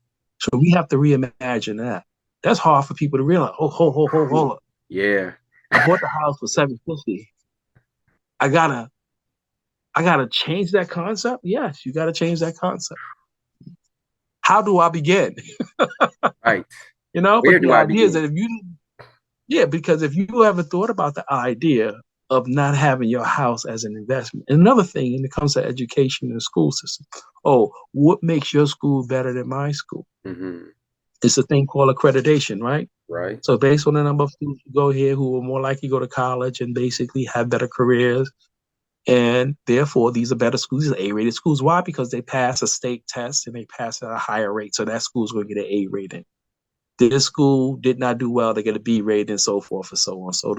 So we have to reimagine that. That's hard for people to realize. Oh, hold up. Yeah. I bought the house for 750. I gotta I gotta change that concept. Yes, you gotta change that concept. How do I begin? Right. But Where the do I idea is begin? that yeah, because if you ever thought about the idea of not having your house as an investment, and another thing when it comes to education and the school system, oh, what makes your school better than my school? Mm-hmm. It's a thing called accreditation, right? Right. So based on the number of students who go here who are more likely to go to college and basically have better careers, and therefore these are better schools, these are A-rated schools. Why? Because they pass a state test and they pass at a higher rate. So that school's going to get an A rating. This school did not do well, they get a B rating and so forth and so on. So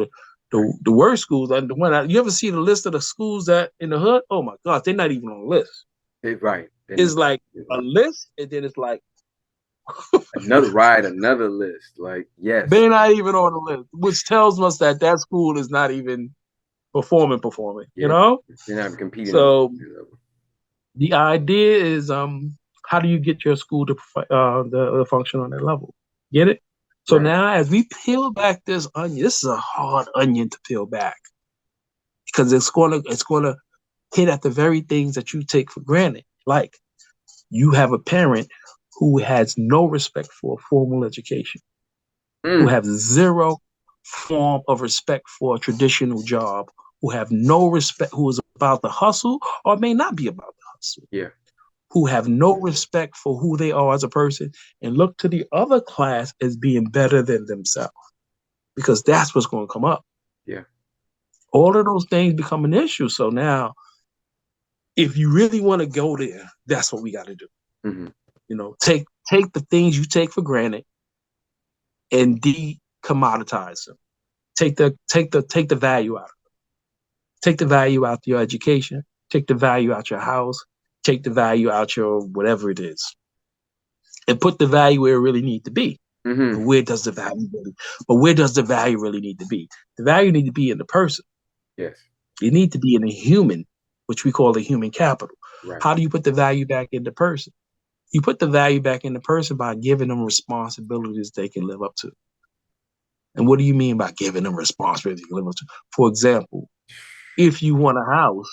Right. the worst schools, and you ever see the list of the schools that in the hood? Oh my God, they're not even on the list. Right. And It's like a list, and then it's like another ride, another list. Like, yes. they're not even on the list, which tells us that that school is not even performing, you Yeah. know? They're not competing on So that level. the idea is how do you get your school to the function on that level? Get it? So Right. now as we peel back this onion, this is a hard onion to peel back because it's gonna hit at the very things that you take for granted. Like you have a parent who has no respect for a formal education, who Mm. have zero form of respect for a traditional job, who have no respect, who is about the hustle or may not be about the hustle, Yeah. who have no respect for who they are as a person and look to the other class as being better than themselves because that's what's going to come up. Yeah. All of those things become an issue. So now, if you really want to go there, that's what we got to do. Mm-hmm. Take the things you take for granted and de-commoditize them. Take the value out. Take the value out your education. Take the value out your house. Take the value out your whatever it is, and put the value where it really needs to be. Mm-hmm. But where does the value really? But where does the value really need to be? The value need to be in the person. Yes. It need to be in the human, which we call the human capital. Right. How do you put the value back in the person? You put the value back in the person by giving them responsibilities they can live up to. And what do you mean by giving them responsibilities they can live up to? For example, if you want a house,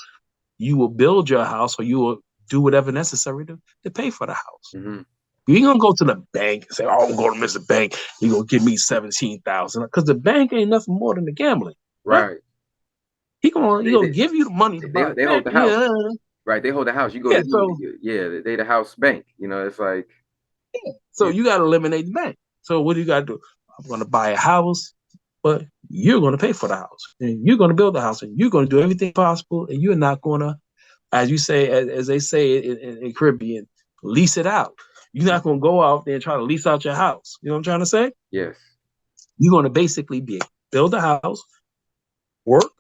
you will build your house or you will do whatever necessary to pay for the house. Mm-hmm. You ain't gonna go to the bank and say, "Oh, I'm going to Mr. Bank. You gonna give me 17,000?" Because the bank ain't nothing more than the gambling, right? Right. He gonna he They, gonna they give you the money to buy. they Yeah, hold the house. yeah, Right. They hold the house. You go to yeah. So yeah, they the house bank. It's like so yeah. you got to eliminate the bank. So what do you got to do? I'm gonna buy a house, but you're gonna pay for the house, and you're gonna build the house, and you're gonna do everything possible, and you're not gonna, as you say, as they say in Caribbean, lease it out. You're not gonna go out there and try to lease out your house. You know what I'm trying to say? Yes. You're gonna basically build a house, work,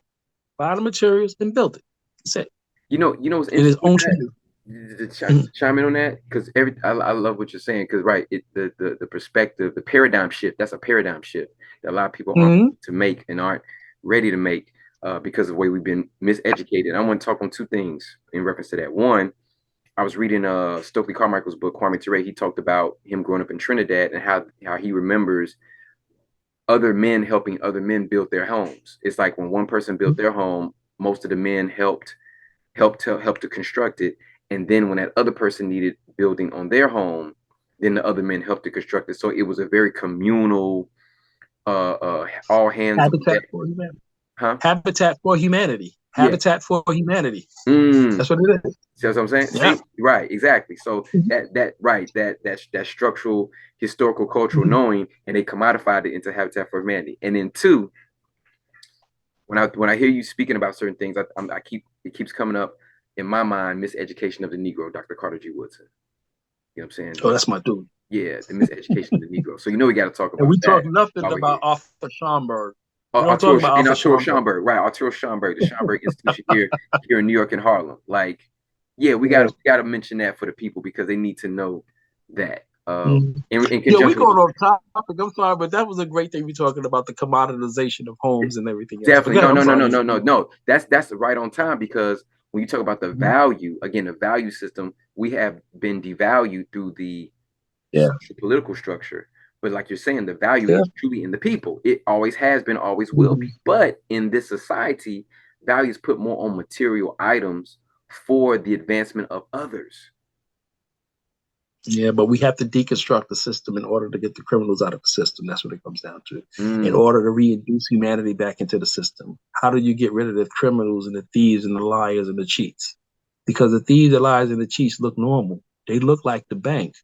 buy the materials, and build it. That's it. What's It is interesting with own to that? you. To chime in on that, because I love what you're saying. Because right, the perspective, the paradigm shift. That's a paradigm shift that a lot of people aren't Mm-hmm. to make and aren't ready to make because of the way we've been miseducated. I want to talk on two things in reference to that. One, I was reading Stokely Carmichael's book, Kwame Ture. He talked about him growing up in Trinidad and how he remembers other men helping other men build their homes. It's like when one person built their home, most of the men helped to construct it, and then when that other person needed building on their home, then the other men helped to construct it. So it was a very communal, all hands on Habitat deck. for Humanity. Huh? Habitat for Humanity. Yeah. Habitat for Humanity. Mm. That's what it is. See what I'm saying? Yeah. See, right, exactly. So that structural, historical, cultural Mhm. knowing, and they commodified it into Habitat for Humanity. And then two, when I hear you speaking about certain things, I keep it keeps coming up in my mind. Miseducation of the Negro, Dr. Carter G. Woodson. You know what I'm saying? Oh, that's my dude. Yeah, the miseducation of the Negro. So we got to talk And about we talk that nothing while we're about here. Arthur Schomburg. We don't talk Arturo about and Arthur Arturo Schomburg. Schomburg, right? Arturo Schomburg, the Schomburg Institution here in New York and Harlem. Like, yeah, Yeah. we gotta mention that for the people because they need to know that. Mhm. In Yeah, we conjunction with going off topic. I'm sorry, but that was a great thing we talking about the commoditization of homes and everything else. But definitely go ahead, no I'm no no sorry. no no no no. That's right on time because when you talk about the Mhm. value again, the value system, we have been devalued through the Yeah. social political structure. But like you're saying, the value Yeah. is truly in the people. It always has been, always will be. Mhm. But in this society, value is put more on material items for the advancement of others. Yeah, but we have to deconstruct the system in order to get the criminals out of the system. That's what it comes down to. In Mm, order to reintroduce humanity back into the system, how do you get rid of the criminals and the thieves and the liars and the cheats? Because the thieves, the liars, and the cheats look normal. They look like the bank.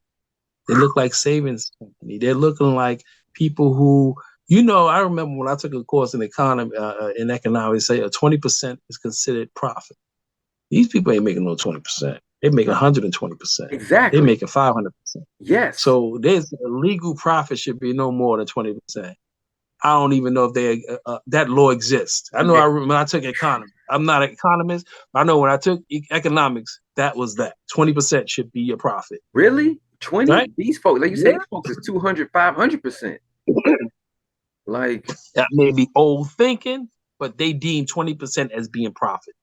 They look like savings company. They're looking like people who, I remember when I took a course in economy, in economics, say 20% is considered profit. These people ain't making no 20%. They make 120%. They exactly. making 500%. Yes. So there's a legal profit should be no more than 20%. I don't even know if that law exists. I know when I took economy. I'm not an economist, but I know when I took economics, that was that 20% should be your profit, Really? 20? right? These folks, like you say, Yeah, these folks is 200, 500%. Like, that may be old thinking, but they deem 20% as being profit.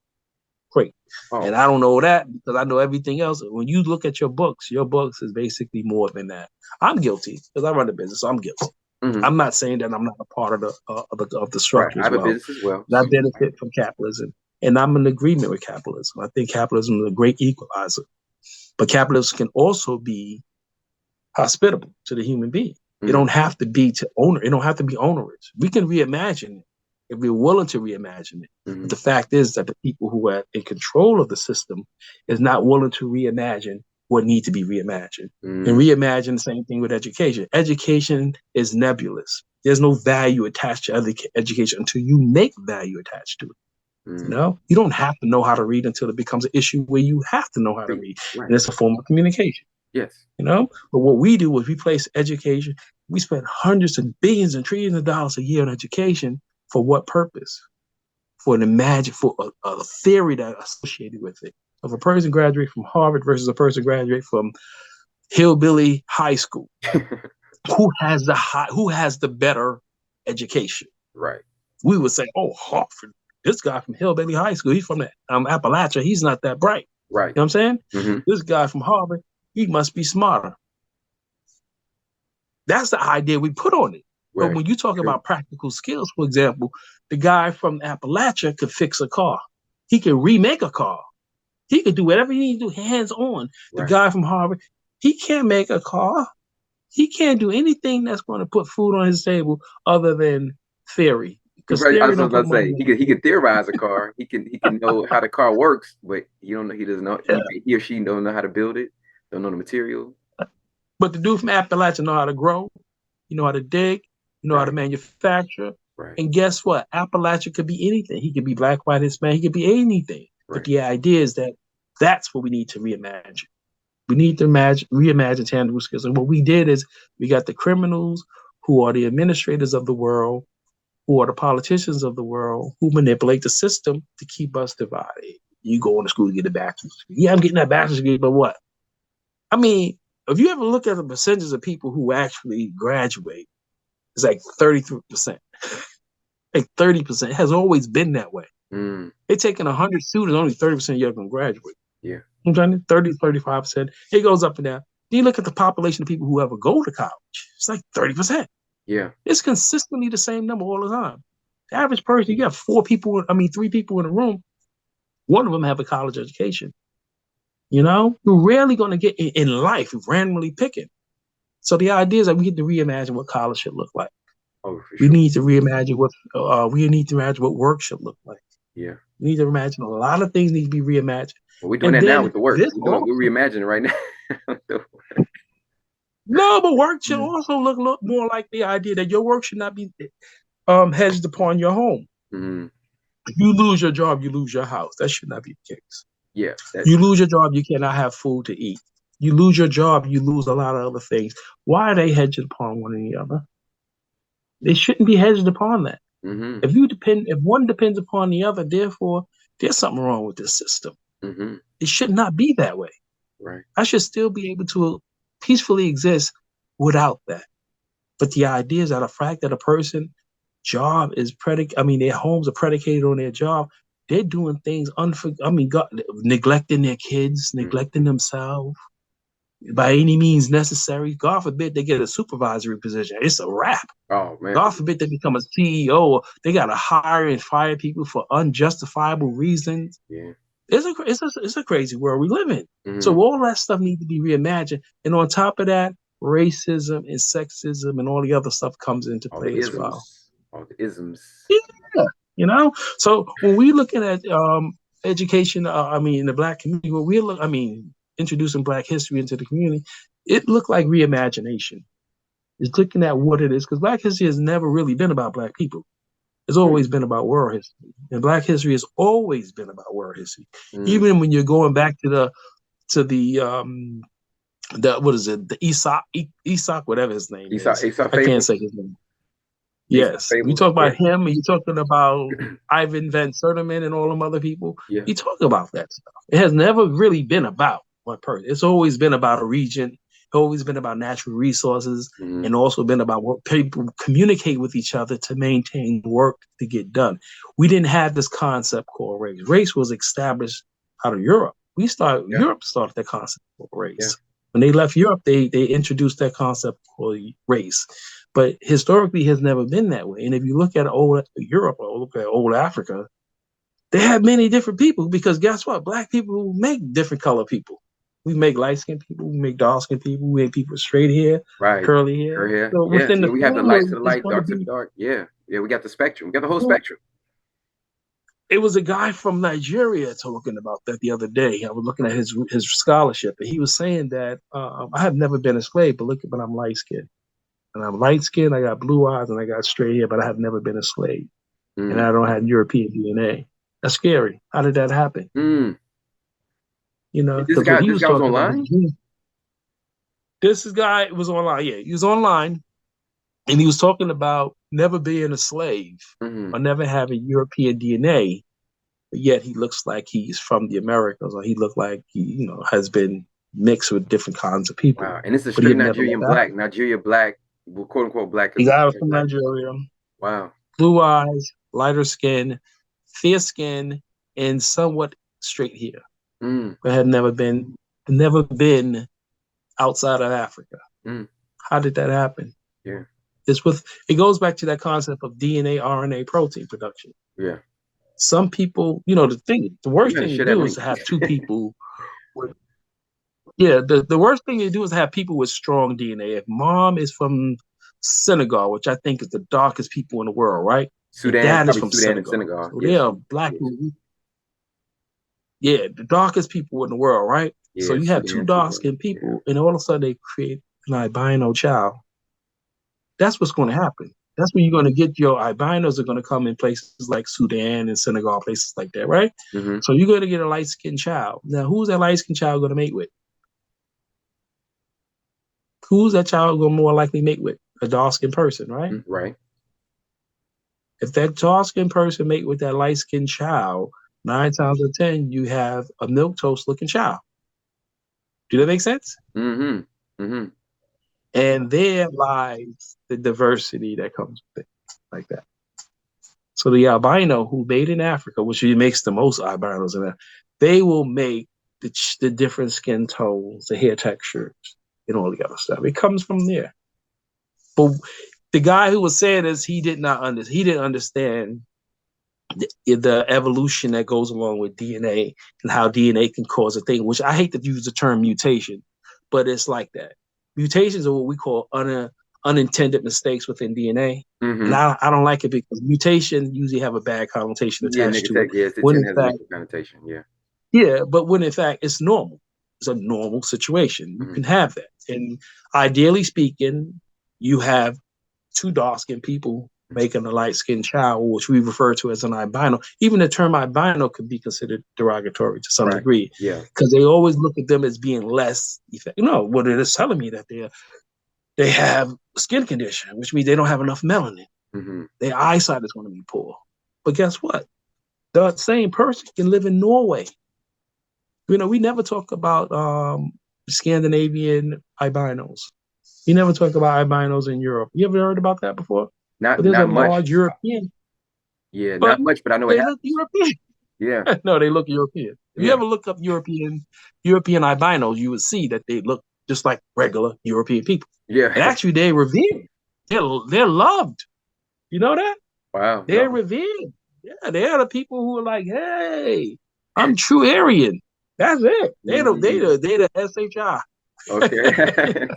Great. And oh, I don't know that because I know everything else. When you look at your books is basically more than that. I'm guilty because I run a business, so I'm guilty. mhm. I'm not saying that I'm not a part of the Right. structure I as have a well. business as well. I So, benefit from capitalism, and I'm in agreement with capitalism. I think capitalism is a great equalizer, but capitalism can also be hospitable to the human being. It mhm, don't have to be to owner. It don't have to be onerous. We can reimagine it if we're willing to reimagine it. But mhm, the fact is that the people who are in control of the system is not willing to reimagine what needs to be reimagined. And mhm, reimagine the same thing with education. Education is nebulous. There's no value attached to education until you make value attached to it. mhm. You don't have to know how to read until it becomes an issue where you have to know how to read, Right. and it's a form of communication. Yes. But what we do is we place education. We spend hundreds of billions and trillions of dollars a year on education for what purpose? For an imagine for a theory that associated with it. If a person graduates from Harvard versus a person graduate from Hillbilly High School, who has the better education? Right. We would say, oh, Harvard. This guy from Hillbilly High School, he's from Appalachia. He's not that bright. Right. You know what I'm saying? Mhm. This guy from Harvard, he must be smarter. That's the idea we put on it. But Right. when you talk True. about practical skills, for example, the guy from Appalachia could fix a car. He can remake a car. He could do whatever he needs to do hands on. The Right. guy from Harvard, he can't make a car. He can't do anything that's going to put food on his table other than theory. Because Right. I theory was don't put about to money say on he could theorize a car. He can know how the car works, but he doesn't know it. Yeah. he or she don't know how to build it, don't know the material. But the dude from Appalachia know how to grow, you know how to dig, you know how to Right. manufacture. Right. And guess what? Appalachia could be anything. He could be black, white, Hispanic. He could be anything. But Right. the idea is that that's what we need to reimagine. We need to reimagine tangible skills. And what we did is we got the criminals who are the administrators of the world, who are the politicians of the world, who manipulate the system to keep us divided. You go to school to get a bachelor's degree. Yeah, I'm getting that bachelor's degree, but what? I mean, if you ever look at the percentage of people who actually graduate, it's like 33%. Like 30%. It has always been that way. Mm. They're taking 100 students, only 30% of you are going to graduate. Yeah. I'm trying to 30, 35%. It goes up and down. Then you look at the population of people who ever go to college. It's like 30%. Yeah. It's consistently the same number all the time. The average person, you got three people in a room. One of them have a college education. You're rarely going to get in life randomly picking. So the idea is that we need to reimagine what college should look like. Oh, for We sure. need to reimagine what work should look like. Yeah. We need to imagine a lot of things need to be reimagined. Well, we're doing And that now then with the work. this We're also reimagining right now. no, but work should Mm-hmm. also look more like the idea that your work should not be hedged upon your home. Mm-hmm. If you lose your job, you lose your house. That should not be the case. Yeah. That. You lose your job, you cannot have food to eat. You lose your job, you lose a lot of other things. Why are they hedged upon one another? They shouldn't be hedged upon that. Mm-hmm. If one depends upon the other, therefore, there's something wrong with this system. Mm-hmm. It should not be that way. Right. I should still be able to peacefully exist without that. But the idea is that the fact that a person job is their homes are predicated on their job. They're doing things neglecting their kids, Mm-hmm. neglecting themselves by any means necessary. God forbid they get a supervisory position. It's a wrap. Oh man. God forbid they become a CEO. They got to hire and fire people for unjustifiable reasons. Yeah. It's a crazy world we live in. So Mm-hmm. all that stuff needs to be reimagined. And on top of that, racism and sexism and all the other stuff comes into All the play as well. isms. All the isms. Yeah, So when we looking at education, in the Black community, introducing Black history into the community, it looked like reimagination. It's looking at what it is because Black history has never really been about Black people. It's always been about world history, and Black history has always been about world history. Mm-hmm. Even when you're going back to the what is it, the Aesop, whatever his name is, Aesop I can't Fables. say his name. Aesop Yes, we Fables. talk Yeah. about him, and you talking about Ivan Van Sertiman and all them other people. Yeah. You talk about that stuff. It has never really been about one person. It's always been about a region. It's always been about natural resources, Mm-hmm. and also been about what people communicate with each other to maintain work to get done. We didn't have this concept called race. Race was established out of Europe. Yeah. Europe started that concept called race. Yeah. When they left Europe, they introduced that concept called race. But historically has never been that way. And if you look at old Europe or look at old Africa, they had many different people because guess what? Black people make different color people. We make light skinned people, we make dark skinned people, we make people with straight hair, Right. curly hair. Her hair. So Yeah. within Yeah. the We have the light family, to the it's light, going to dark to the be. dark. Yeah. Yeah. We got the spectrum. We got the whole spectrum. It was a guy from Nigeria talking about that the other day. I was looking at his scholarship, and he was saying that I have never been a slave, but I'm light skinned. And I'm light skinned, I got blue eyes, and I got straight hair, but I have never been a slave. And Mm. I don't have European DNA. That's scary. How did that happen? Mm. Because what he This was guy was talking about, online. this guy was online. Yeah, he was online, and he was talking about never being a slave Mm-hmm. or never having European DNA, but yet he looks like he's from the Americas, or he looked like he, has been mixed with different kinds of people. Wow. And it's a But he straight had never Nigerian left black. Africa. Nigeria black. Well, quote unquote black The because guy was he's from black. Nigeria, Wow. blue eyes, lighter skin, fair skin, and somewhat straight hair. Mm. But had never been outside of Africa. Mm. How did that happen? Yeah. It goes back to that concept of DNA, RNA, protein production. Yeah. Some people, the You worst gotta thing to share that do is link. to have two people with, yeah, the worst thing to do is have people with strong DNA. If mom is from Senegal, which I think is the darkest people in the world, right? And Sudan, dad is probably from Sudan and Senegal. Senegal. So they Yes. are black. Yes. Yeah, the darkest people in the world, right? So Yeah. you have two Sudan, dark Sudan. skinned Yeah. people, and all of a sudden they create an albino child. That's what's going to happen. That's when you're going to get your albinos are going to come in places like Sudan and Senegal, places like that, right? Mm-hmm. So you're going to get a light skinned child. Now, who's that light skinned child going to mate with? Who's that child going to more likely mate with? A dark skinned person, right? Mm-hmm. Right. If that dark skinned person mate with that light skinned child, 9 times out of 10, you have a milk toast looking child. Do that make sense? Mm-hmm. Mm-hmm. And there lies the diversity that comes with it, like that. So the albino who made in Africa, which makes the most albinos in there, they will make the different skin tones, the hair textures, and all the other stuff. It comes from there. But the guy who was saying this, he didn't understand the evolution that goes along with DNA and how DNA can cause a thing, which I hate to use the term mutation, but it's like that. Mutations are what we call unintended mistakes within DNA. And Mm-hmm. I don't like it because mutation usually have a bad connotation Yeah, attached to it. negative. Yes, it When in has a fact, negative connotation. Yeah. yeah, but when in fact it's normal. It's a normal situation. You Mm-hmm. can have that. And ideally speaking, you have two dark skinned people making a light skinned child, which we refer to as an albino. Even the term albino could be considered derogatory to some Right. degree Yeah. because they always look at them as being less effective. No, what it is telling me that they have a skin condition, which means they don't have enough melanin. Mm-hmm. Their eyesight is going to be poor. But guess what? The same person can live in Norway. We never talk about Scandinavian albinos. You never talk about albinos in Europe. You ever heard about that before? Not But there's a not much. large European, Yeah, but not much, but I know it they look happens. European. Yeah. No, they look European. If you Yeah. ever look up European albinos, you would see that they look just like regular European people. Yeah. And actually, they're revered. They're loved. You know that? Wow. They're No. revered. Yeah, they're the people who are like, hey, I'm true Aryan. That's it. Mm-hmm. They the SHI. Okay.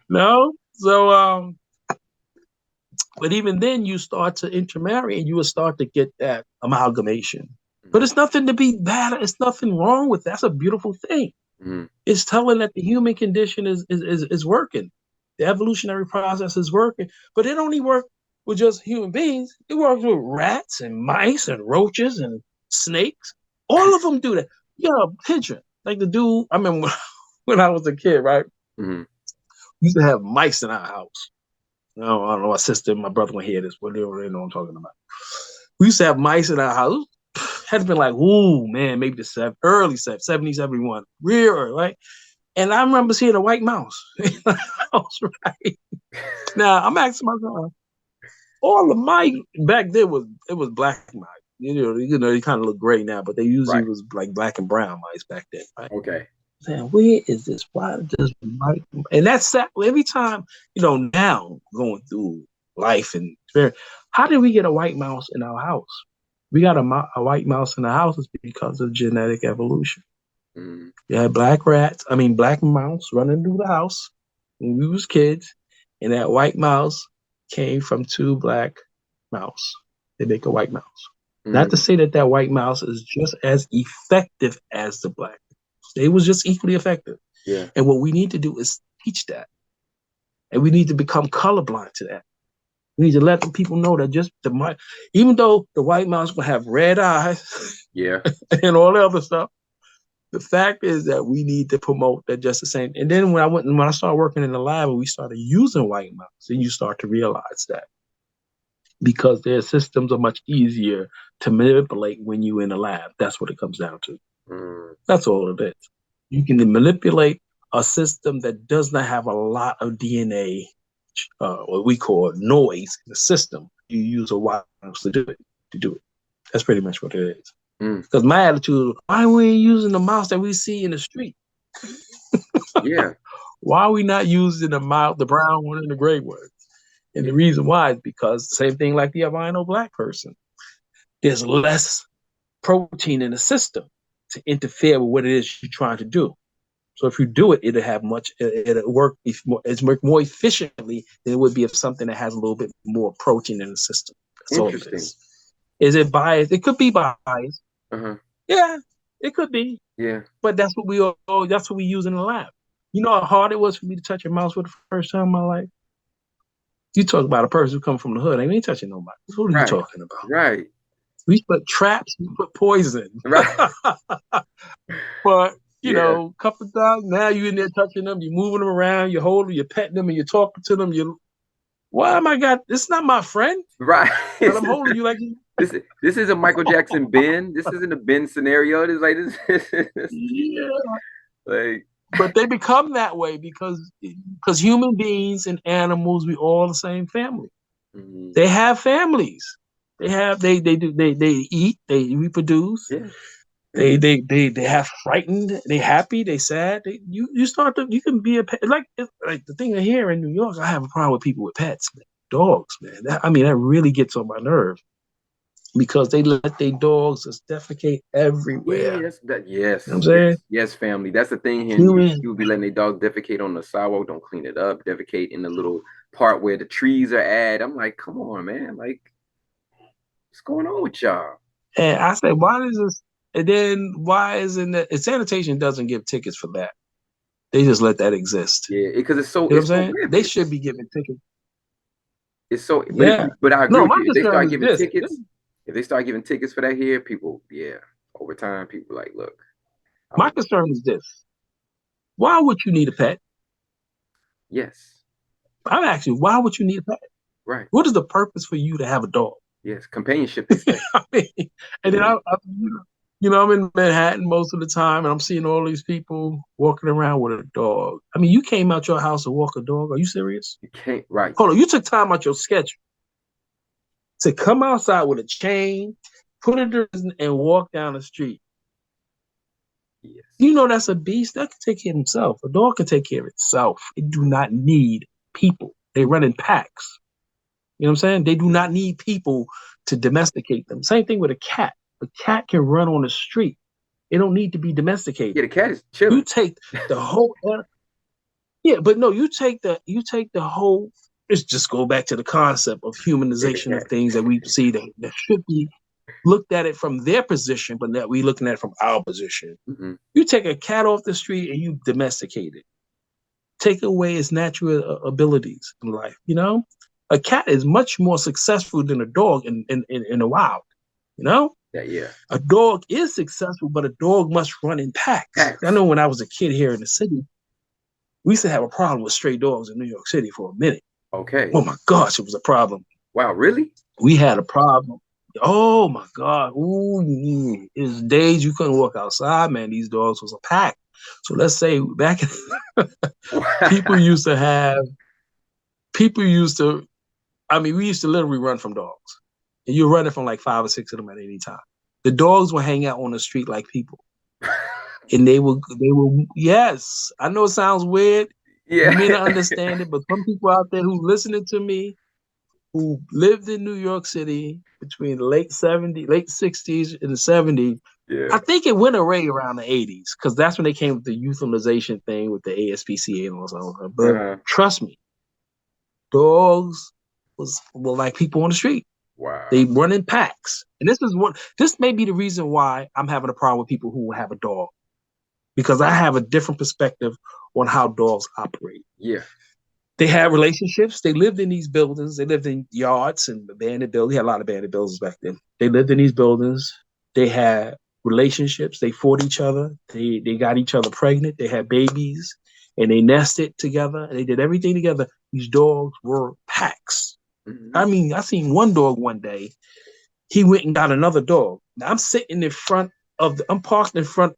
No? So but even then you start to intermarry and you will start to get that amalgamation. But it's nothing to be bad. It's nothing wrong with that. That's a beautiful thing. Mm-hmm. It's telling that the human condition is working. The evolutionary process is working. But it only works with just human beings. It works with rats and mice and roaches and snakes. All of them do that. You know, picture. Like the dude, I remember when I was a kid, right? Mm-hmm. We used to have mice in our house. I don't know, my sister and my brother went hear this, but they already know what I'm talking about. We used to have mice in our house. Had been like, ooh, man, maybe the early 70, 71, real early, right? And I remember seeing a white mouse in the house, right? Now, I'm asking myself, all the mice back then it was black mice. They kind of look gray now, but they usually Right. was like black and brown mice back then, right? Okay. Saying, where is this? Why does Mike? And that's every time, now going through life and experience, how did we get a white mouse in our house? We got a white mouse in the house is because of genetic evolution. Mm-hmm. You had black mouse running through the house when we was kids, and that white mouse came from two black mouse. They make a white mouse. Not to Mm-hmm. say that that white mouse is just as effective as the black. They was just equally effective. Yeah. And what we need to do is teach that. And we need to become colorblind to that. We need to let the people know that even though the white mouse will have red eyes Yeah. and all the other stuff, the fact is that we need to promote that just the same. And then when I started working in the lab and we started using white mouse, then you start to realize that because their systems are much easier to manipulate when you're in the lab. That's what it comes down to. Mm-hmm. That's all it is. You can manipulate a system that does not have a lot of DNA, what we call noise in the system. You use a white mouse to do it. That's pretty much what it is. Mm. Because my attitude, why are we using the mouse that we see in the street? Yeah. Why are we not using the brown one and the gray one? And Yeah. the reason why is because the same thing like the albino black person. There's less protein in the system to interfere with what it is you're trying to do. So if you do it, it'll work more efficiently than it would be if something that has a little bit more protein in the system. That's all it Interesting. is. Is it biased? It could be biased. Uh-huh. Yeah, it could be. Yeah. But that's what we use in the lab. You know how hard it was for me to touch a mouse for the first time in my life? You talk about a person who come from the hood. I ain't touching nobody. What are you Right. talking about? Right. We put traps, we put poison. Right. But Yeah. a couple of times now you in there touching them, you're moving them around, you're holding, you're petting them, and you're talking to them. Why am I got? This is not my friend, Right. but I'm holding you like. This is a Michael Jackson Ben. This isn't a Ben scenario. It's like this Yeah, like but they become that way because human beings and animals, we all the same family. mm-hmm. They have families. They eat, they reproduce, Yeah. They have frightened, they happy, they sad. You start to you can be a pet like the thing here in New York. I have a problem with people with pets, man. Dogs, man. I mean, that really gets on my nerve because they let their dogs just defecate Yeah, everywhere. that's that. You know what I'm Yes, saying? yes, yes, family. That's the thing here. Human, You would be letting their dog defecate on the sidewalk. Don't clean it up. Defecate in the little part where the trees are at. I'm like, come on, man. Like, what's going on with y'all? and I said, why does this? And then why isn't that? And sanitation doesn't give tickets for that. They just let that exist. Yeah, because You know what I'm it's so saying? They rampant. should be giving tickets. It's so, Yeah. but I agree No, with my you. If they concern start is giving this. tickets, if they start giving tickets for that here, people, yeah, over time, people like, look, I My don't. concern is this. Why would you need a pet? Yes, I'm asking, why would you need a pet? right. What is the purpose for you to have a dog? Yes, companionship. They say. I mean, and then I'm in Manhattan most of the time, and I'm seeing all these people walking around with a dog. I mean, you came out your house to walk a dog. Are you serious? You can't. Right. Hold on, you took time out your schedule to come outside with a chain, put it in, and walk down the street. Yes. You know that's a beast that can take care of himself. A dog can take care of itself. It do not need people. They run in packs. You know what I'm saying? They do not need people to domesticate them. Same thing with a cat. A cat can run on the street. It don't need to be Yeah, domesticated. the cat is You chilling. take the whole yeah, but no, you take the whole. Let's just go back to the concept of Take a humanization of cat. things that we see that should be looked at it from their position, but that we looking at it from our position. Hmm. You take a cat off the street and you domesticate it. Take away its natural abilities in life. You know, a cat is much more successful than a dog in the wild. You know, Yeah, yeah. a dog is successful, but a dog must run in packs. I Cats. know when I was a kid here in the city, we used to have a problem with stray dogs in New York City for a minute. Okay. Oh my gosh, it was a problem. Wow, really? We had a problem. Oh my God. Ooh, it was days you couldn't walk outside, man. These dogs was a pack. So let's say back people used to have people used to I mean, we used to literally run from dogs. And you're running from like 5 or 6 of them at any time. The dogs would hang out on the street like people. And they will yes. I know it sounds weird. You Yeah. may not understand it, but some people out there who listening to me who lived in New York City between the late 60s and the 70s. Yeah. I think it went away around the 80s because that's when they came with the euthanization thing with the ASPCA and all that. But Uh-huh. trust me, dogs were like people on the street. They Wow. run in packs. And this may be the reason why I'm having a problem with people who have a dog. Because I have a different perspective on how dogs operate. Yeah. They had relationships. They lived in these buildings. They lived in yards and abandoned buildings. They had a lot of abandoned buildings back then. They lived in these buildings. They had relationships. They fought each other. They got each other pregnant. They had babies and they nested together. And they did everything together. These dogs were packs. Hmm. I mean, I seen one dog one day. He went and got another dog. Now I'm sitting in front I'm parked in front.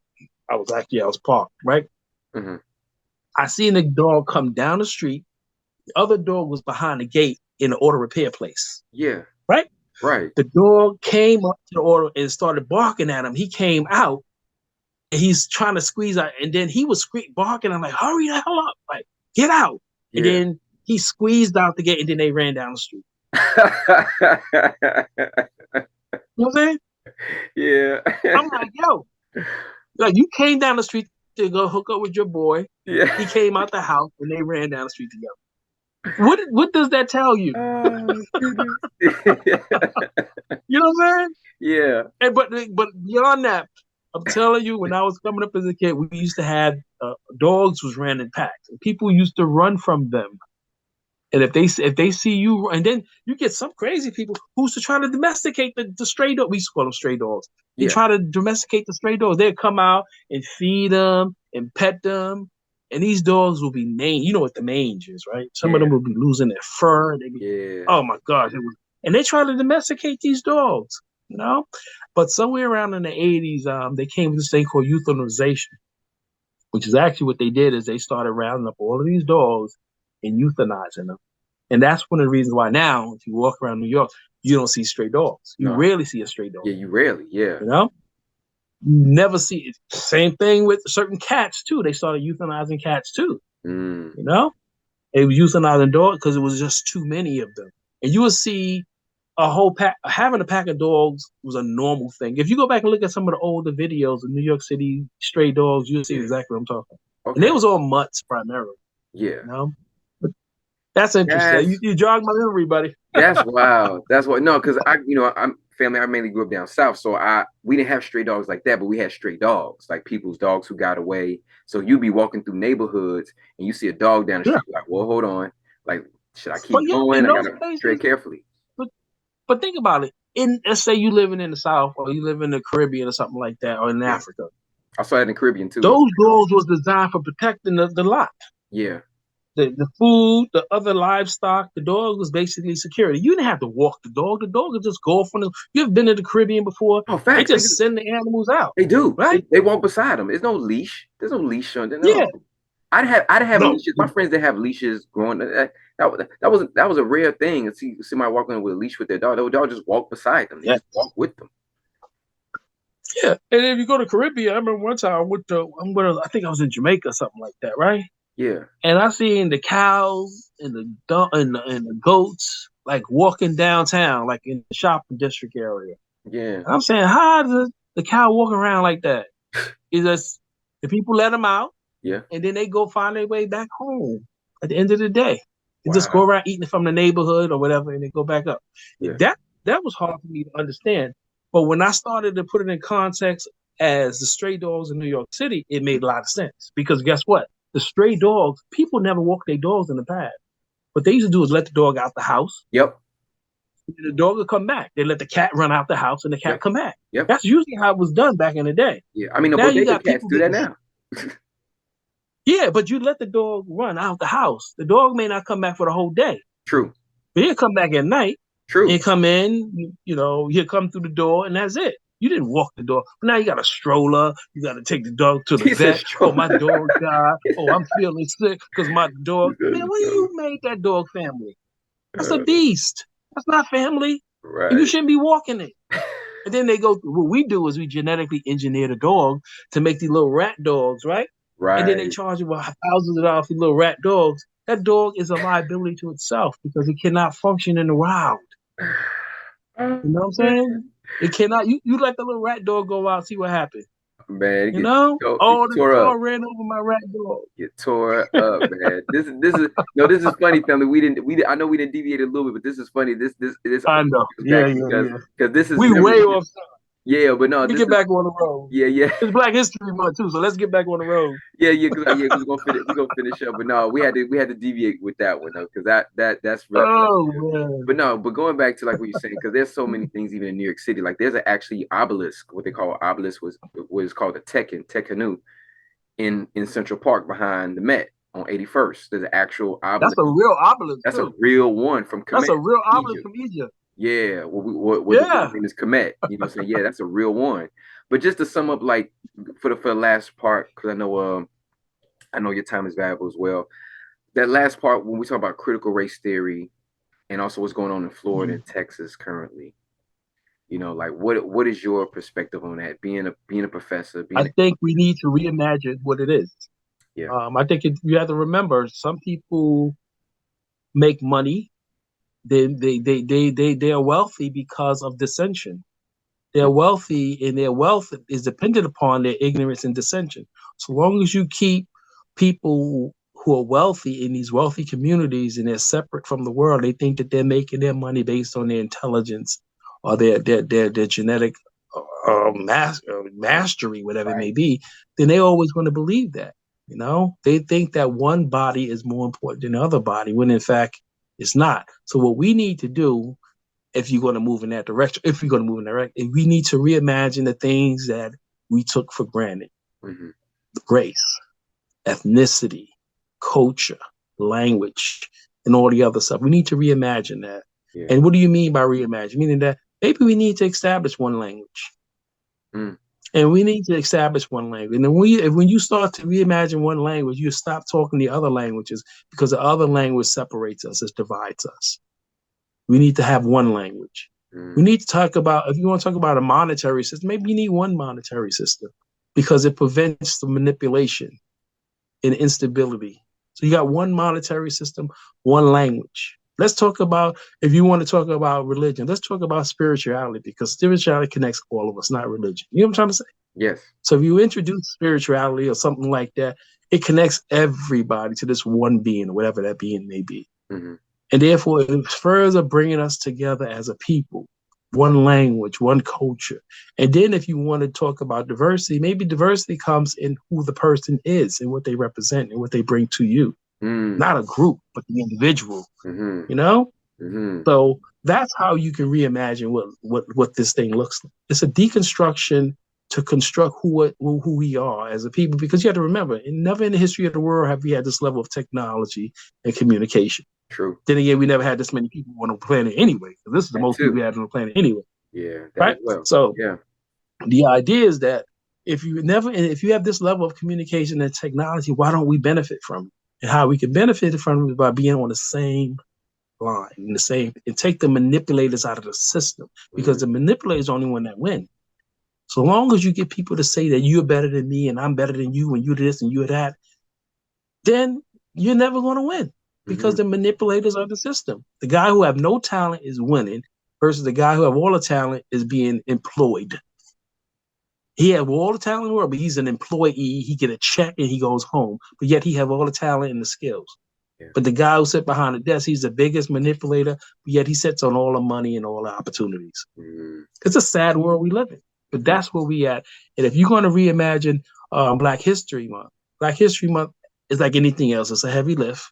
I was parked, right? Hmm. I seen the dog come down the street. The other dog was behind the gate in the auto repair place, Yeah. right? Right. The dog came up to the auto and started barking at him. He came out and he's trying to squeeze out, and then he was barking. I'm like, hurry the hell up, like get out. And Yeah. then he squeezed out the gate, and then they ran down the street. You know what I'm saying? Yeah. I'm like, yo, like you came down the street to go hook up with your boy. Yeah. He came out the house and they ran down the street together. What does that tell you? Oh goodness. You know what I'm saying? Yeah. And but beyond that, I'm telling you, when I was coming up as a kid, we used to have dogs was ran in packs, and people used to run from them. And if they see you, and then you get some crazy people who's to try to domesticate the stray dog. We used to call them stray dogs. They Yeah. try to domesticate the stray dogs. They'd come out and feed them and pet them. And these dogs will be mange. You know what the mange is, right? Some of them Yeah. will be losing their fur. They be, Yeah. oh my gosh. And they try to domesticate these dogs, you know? But somewhere around in the 80s, they came with this thing called euthanization, which is actually what they did is they started rounding up all of these dogs and euthanizing them. And that's one of the reasons why now, if you walk around New York, you don't see stray dogs. You No. rarely see a stray dog, Yeah, you rarely. Yeah. you know? never see it. Same thing with certain cats too. They started euthanizing cats too. Mm. You know, they were euthanizing dogs because it was just too many of them. And you will see a whole pack. Having a pack of dogs was a normal thing. If you go back and look at some of the older videos of New York City stray dogs, you'll see Yeah. exactly what I'm talking. And they Okay. was all mutts primarily. Yeah. You know, but that's interesting. That's You jogged my memory, buddy. that's wild. That's what no, because I'm family. I mainly grew up down south, so we didn't have stray dogs like that, but we had stray dogs, like people's dogs who got away. So you'd be walking through neighborhoods and you see a dog down the Yeah, street, like, well, hold on, like, should I but keep yeah, going? in I those gotta tread places. carefully. But but think about it. In let's say you living in the South or you live in the Caribbean or something like that, or in Yeah, Africa. I saw that in the Caribbean too. Those dogs was designed for protecting the lot. Yeah. The food, the other livestock, the dog was basically security. You didn't have to walk the dog. The dog would just go from the. You ever been to the Caribbean before? Oh, They facts. They just do. send the animals out, They do. right? They walk beside them. There's no leash. There's no leash on there. Yeah. No. I'd have No. leashes. My friends that have leashes growing. That was a rare thing. To see somebody walking with a leash with their dog. They would all just walk beside them. They Yeah. just walk with them. Yeah. And if you go to Caribbean, I remember one time I think I was in Jamaica or something like that, right? Yeah. And I seen the cows and the goats like walking downtown, like in the shopping district area. Yeah. And I'm saying, how does the cow walk around like that? Is just the people let them out, Yeah. and then they go find their way back home at the end of the day. They just go Wow. around eating from the neighborhood or whatever, and they go back up. Yeah. That was hard for me to understand. But when I started to put it in context as the stray dogs in New York City, it made a lot of sense. Because guess what? The stray dogs, people never walk their dogs in the past. What they used to do is let the dog out the house. Yep. The dog would come back. They let the cat run out the house and the cat Yep. come back. Yep. That's usually how it was done back in the day. Yeah. I mean, the Now you bodega got cats people do that getting now. yeah, but you let the dog run out the house. The dog may not come back for the whole day, True. but he'll come back at night True. and come in. He'll come through the door, and that's it. You didn't walk the dog. But now you got a stroller. You got to take the dog to the He said vet. Oh, strong. my dog died. Oh, I'm feeling sick because my dog. Man, what you made that dog family? That's a beast. That's not family. And you Right. shouldn't be walking it. And then they go. What we do is we genetically engineer the dog to make these little rat dogs, right? And then they Right. charge you thousands of dollars for little rat dogs. That dog is a liability to itself because it cannot function in the wild. Oh, You know what I'm saying? It cannot. You let the little rat dog go out, see what happens. man, You know? it Oh, get the tore up. car ran over my rat dog. Get tore up, man. This is no, this is funny, family. I know we didn't deviate a little bit, but this is funny. This I know. goes Yeah, back yeah, because yeah. this is We way memory. off. Yeah, but no, Let me this get is back on the road. yeah, yeah. It's Black History Month too, so let's get back on the road. Cause we're gonna finish up. But no, we had to deviate with that one though, because that's rough right Oh there. man. But no, but going back to like what you're saying, because there's so many things even in New York City. Like there's actually obelisk, what they call obelisk was what is called a Tekenu in Central Park behind the Met on 81st. There's an actual That's obelisk. a real obelisk That's a too. real one from That's Kemet, a real obelisk Egypt. from Egypt. Yeah, what the Yeah. name is Kemet. You know what I'm saying? Yeah, that's a real one. But just to sum up, like for the last part, because I know your time is valuable as well. That last part when we talk about critical race theory and also what's going on in Florida and Texas currently. Like what is your perspective on that? Being a professor, I think we need to reimagine what it is. yeah, I think you have to remember some people make money. They are wealthy because of dissension. They're wealthy, and their wealth is dependent upon their ignorance and dissension. So long as you keep people who are wealthy in these wealthy communities and they're separate from the world, they think that they're making their money based on their intelligence or their genetic mastery, whatever it right. may be. Then they're always going to believe that. They think that one body is more important than the other body, when in fact it's not. So what we need to do, if you're going to move in that direction, we need to reimagine the things that we took for granted. Mm-hmm. Race, ethnicity, culture, language, and all the other stuff. We need to reimagine that. Yeah. And what do you mean by reimagine? Meaning that maybe we need to establish one language. Mm. And we need to establish one language. And then when you start to reimagine one language, you stop talking the other languages, because the other language separates us, it divides us. We need to have one language. We Mm, need to talk about, if you want to talk about a monetary system, maybe you need one monetary system because it prevents the manipulation and instability. So you got one monetary system, one language. Let's talk about, if you want to talk about religion, let's talk about spirituality because spirituality connects all of us, not religion. You know what I'm trying to say? yes. So if you introduce spirituality or something like that, it connects everybody to this one being, whatever that being may be. Hmm. And therefore, it's further bringing us together as a people, one language, one culture. And then if you want to talk about diversity, maybe diversity comes in who the person is and what they represent and what they bring to you, Mm, not a group, but the individual, hmm. you know? Hmm. So that's how you can reimagine what this thing looks like. It's a deconstruction to construct who we are as a people, because you have to remember, never in the history of the world have we had this level of technology and communication. True. Then again, we never had this many people on the planet anyway. This is the That most people too. we had on the planet anyway, Yeah, that as right? well. So Yeah. the idea is that if you have this level of communication and technology, why don't we benefit from it? And how we can benefit from it is by being on the same line, in the same, and take the manipulators out of the system, because Mm, the manipulators are the only one that win. So long as you get people to say that you're better than me and I'm better than you and you this and you that, then you're never going to win because hmm. the manipulators are the system. The guy who have no talent is winning versus the guy who have all the talent is being employed. He have all the talent in the world, but he's an employee. He get a check and he goes home, but yet he have all the talent and the skills. Yeah. But the guy who sit behind the desk, he's the biggest manipulator, but yet he sits on all the money and all the opportunities. Mm, It's a sad world we live in, but hmm. that's where we at. And if you're going to reimagine Black History Month, Black History Month is like anything else. It's a heavy lift.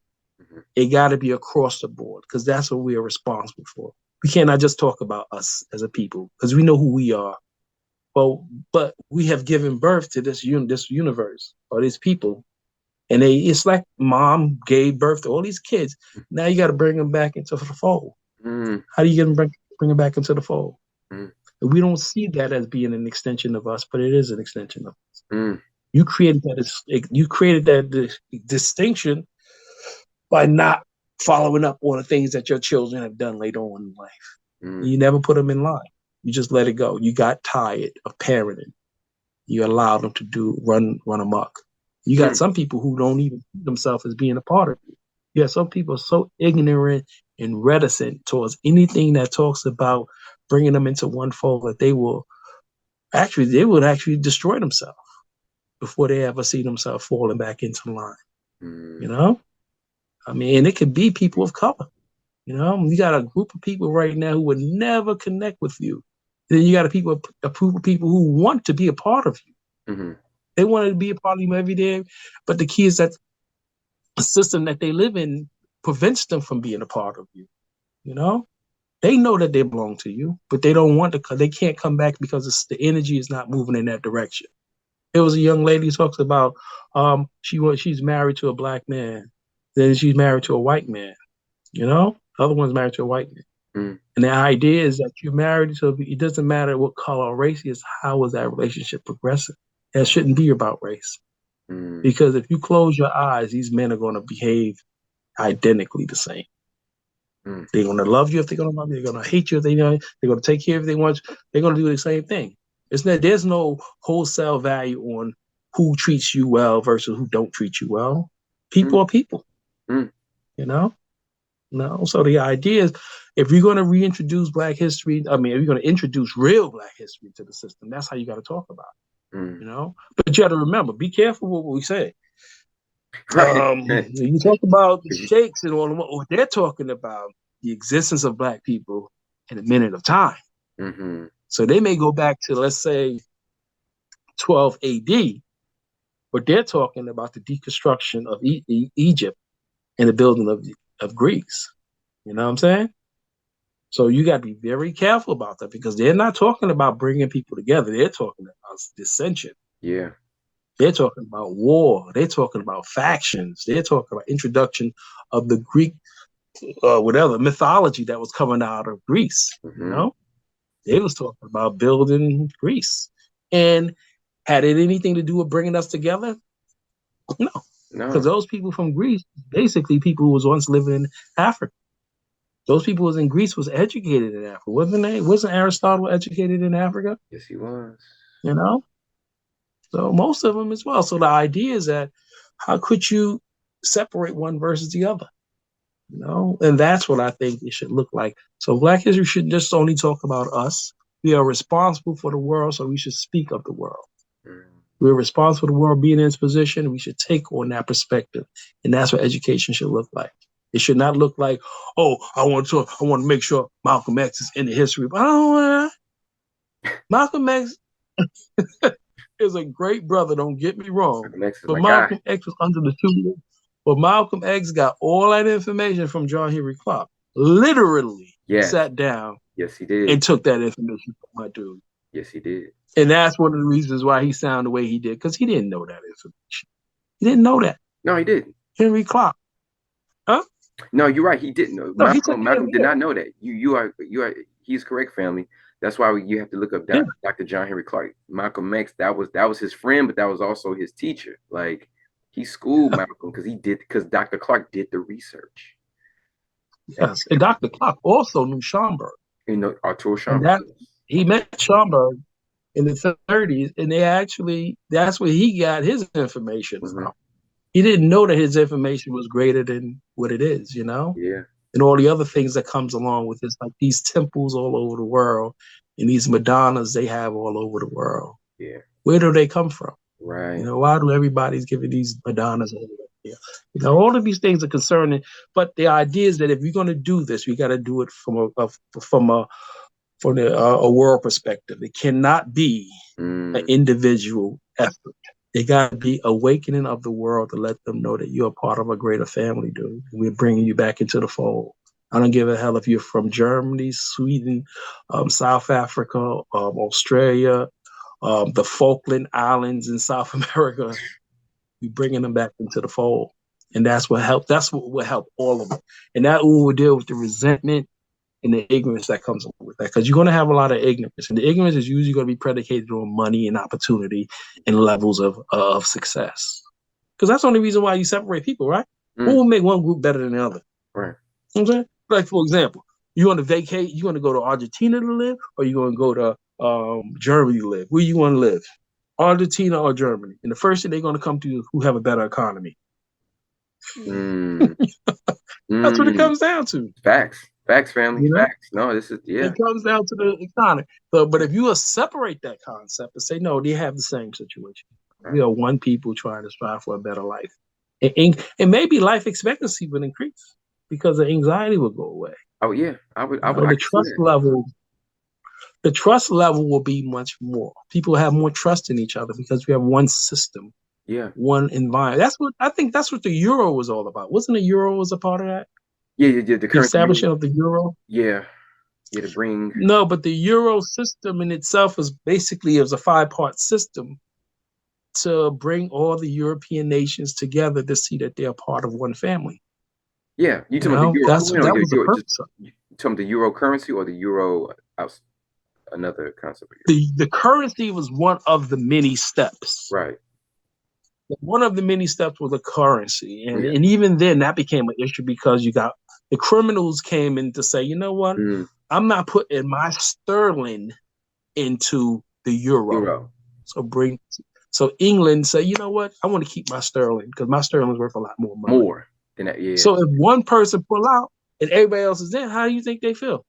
Hmm. It got to be across the board because that's what we are responsible for. We cannot just talk about us as a people because we know who we are. But we have given birth to this universe or these people, and it's like mom gave birth to all these kids. Now you got to bring them back into the fold. Mm, How do you get them bring them back into the fold? mm, And we don't see that as being an extension of us, but it is an extension of us. mm, You created that distinction by not following up on the things that your children have done later on in life. mm, You never put them in line. You just let it go. You got tired of parenting. You allow them to run amok. You got mm, some people who don't even see themselves as being a part of you. You have some people so ignorant and reticent towards anything that talks about bringing them into one fold that they would actually destroy themselves before they ever see themselves falling back into line. You mm, know, I mean, and it could be people of color. You know, you got a group of people right now who would never connect with you. Then you got a group of people who want to be a part of you. hmm. They want to be a part of you every day, but the key is that the system that they live in prevents them from being a part of you. You know, they know that they belong to you, but they don't want to. They can't come back because the energy is not moving in that direction. There was a young lady who talks about she's married to a black man, then she's married to a white man. You know, the other one's married to a white man. Mm, And the idea is that you're married, so it doesn't matter what color or race is. How is that relationship progressing? It shouldn't be about race. mm, Because if you close your eyes, these men are going to behave identically the same. mm, They're going to love you if they're going to love you. They're going to hate you if they're going to take care of you if they want you. They're going to do the same thing. There's no wholesale value on who treats you well versus who don't treat you well. People mm, are people, mm, you know? No. So the idea is if you're going to reintroduce Black history, I mean, if you're going to introduce real Black history to the system, that's how you got to talk about it, mm. you know? But you got to remember, be careful what we say. Right. You talk about the 'Cause sheiks and all of what they're talking about, the existence of black people in a minute of time. mhm, So they may go back to, let's say, 12 AD, but they're talking about the deconstruction of Egypt and the building of Greece. You know what I'm saying? So you got to be very careful about that because they're not talking about bringing people together. They're talking about dissension. yeah. They're talking about war. They're talking about factions. They're talking about introduction of the Greek whatever mythology that was coming out of Greece. You Mhm. know, they was talking about building Greece, and had it anything to do with bringing us together? No, because No. those people from Greece, basically people who was once living in Africa. Those people was in Greece was educated in Africa, wasn't they? Wasn't Aristotle educated in Africa? Yes, he was. You know, so most of them as well. So the idea is that how could you separate one versus the other? You know, and that's what I think it should look like. So Black history should just only talk about us. We are responsible for the world, so we should speak of the world. Mm. We're responsible for the world being in its position. We should take on that perspective, and that's what education should look like. It should not look like, oh, I want to make sure Malcolm X is in the history. But I don't want Malcolm X is a great brother. Don't get me wrong, Malcolm X is but my guy. Malcolm X was under the tutelage. But Malcolm X got all that information from John Henry Clark. Literally Yes, sat down yes, he did. and took that information from my dude. Yes, he did. And that's one of the reasons why he sounded the way he did, because he didn't know that information. He didn't know that. No, he didn't. Henry Clark. Huh? No, you're right. He didn't know. No, he took it. Malcolm did not know that. You are. He's correct, family. That's why you have to look up Yeah. Dr. John Henry Clark. Malcolm X. That was his friend, but that was also his teacher. Like he schooled Malcolm because Dr. Clark did the research. Yes. And Dr. Clark also knew Schomburg. You know, Arthur And Schomburg. that he met Schomburg in the 30s, and that's where he got his information Mm-hmm. from. He didn't know that his information was greater than what it is, you know? Yeah. And all the other things that comes along with this, like these temples all over the world and these Madonnas they have all over the world. Yeah. Where do they come from? Right. You know, why do everybody's giving these Madonnas over here? You know, all of these things are concerning, but the idea is that if you're going to do this, we got to do it from a world perspective. It cannot be an individual effort. It got to be awakening of the world to let them know that you're a part of a greater family, dude. We're bringing you back into the fold. I don't give a hell if you're from Germany, Sweden, South Africa, Australia, the Falkland Islands in South America. We're bringing them back into the fold. And that's what helped. That's what will help all of them. And that will deal with the resentment and the ignorance that comes along with that. Because you're going to have a lot of ignorance. And the ignorance is usually going to be predicated on money and opportunity and levels of success. Because that's the only reason why you separate people, right? Who will make one group better than the other? Right. You know what I'm saying? Like, for example, you want to vacate, you want to go to Argentina to live, or you want to go to Germany to live? Where you want to live? Argentina or Germany? And the first thing they're going to come to you who have a better economy. Mm. That's what it comes down to. Facts, family. You know? Facts. No, this is It comes down to the economy. So, but if you will separate that concept and say, no, they have the same situation. Right. We are one people trying to strive for a better life. And maybe life expectancy would increase because the anxiety would go away. Oh yeah, I would. The trust level will be much more. People have more trust in each other because we have one system. Yeah. One environment. That's what the euro was all about. Wasn't the euro was a part of that? Yeah. The establishment of the euro. Yeah. To bring. No, but the euro system in itself was basically a 5-part system to bring all the European nations together to see that they're part of one family. Yeah, you talking about the euro? That was the purpose. You talking about the euro currency or the euro? Another concept. The currency was one of the many steps. Right. One of the many steps was the currency, and even then that became an issue because you got the criminals came in to say, you know what, I'm not putting my sterling into the euro. So England say, you know what, I want to keep my sterling because my sterling is worth a lot more money. More than that, yeah. So if one person pull out and everybody else is in, how do you think they feel?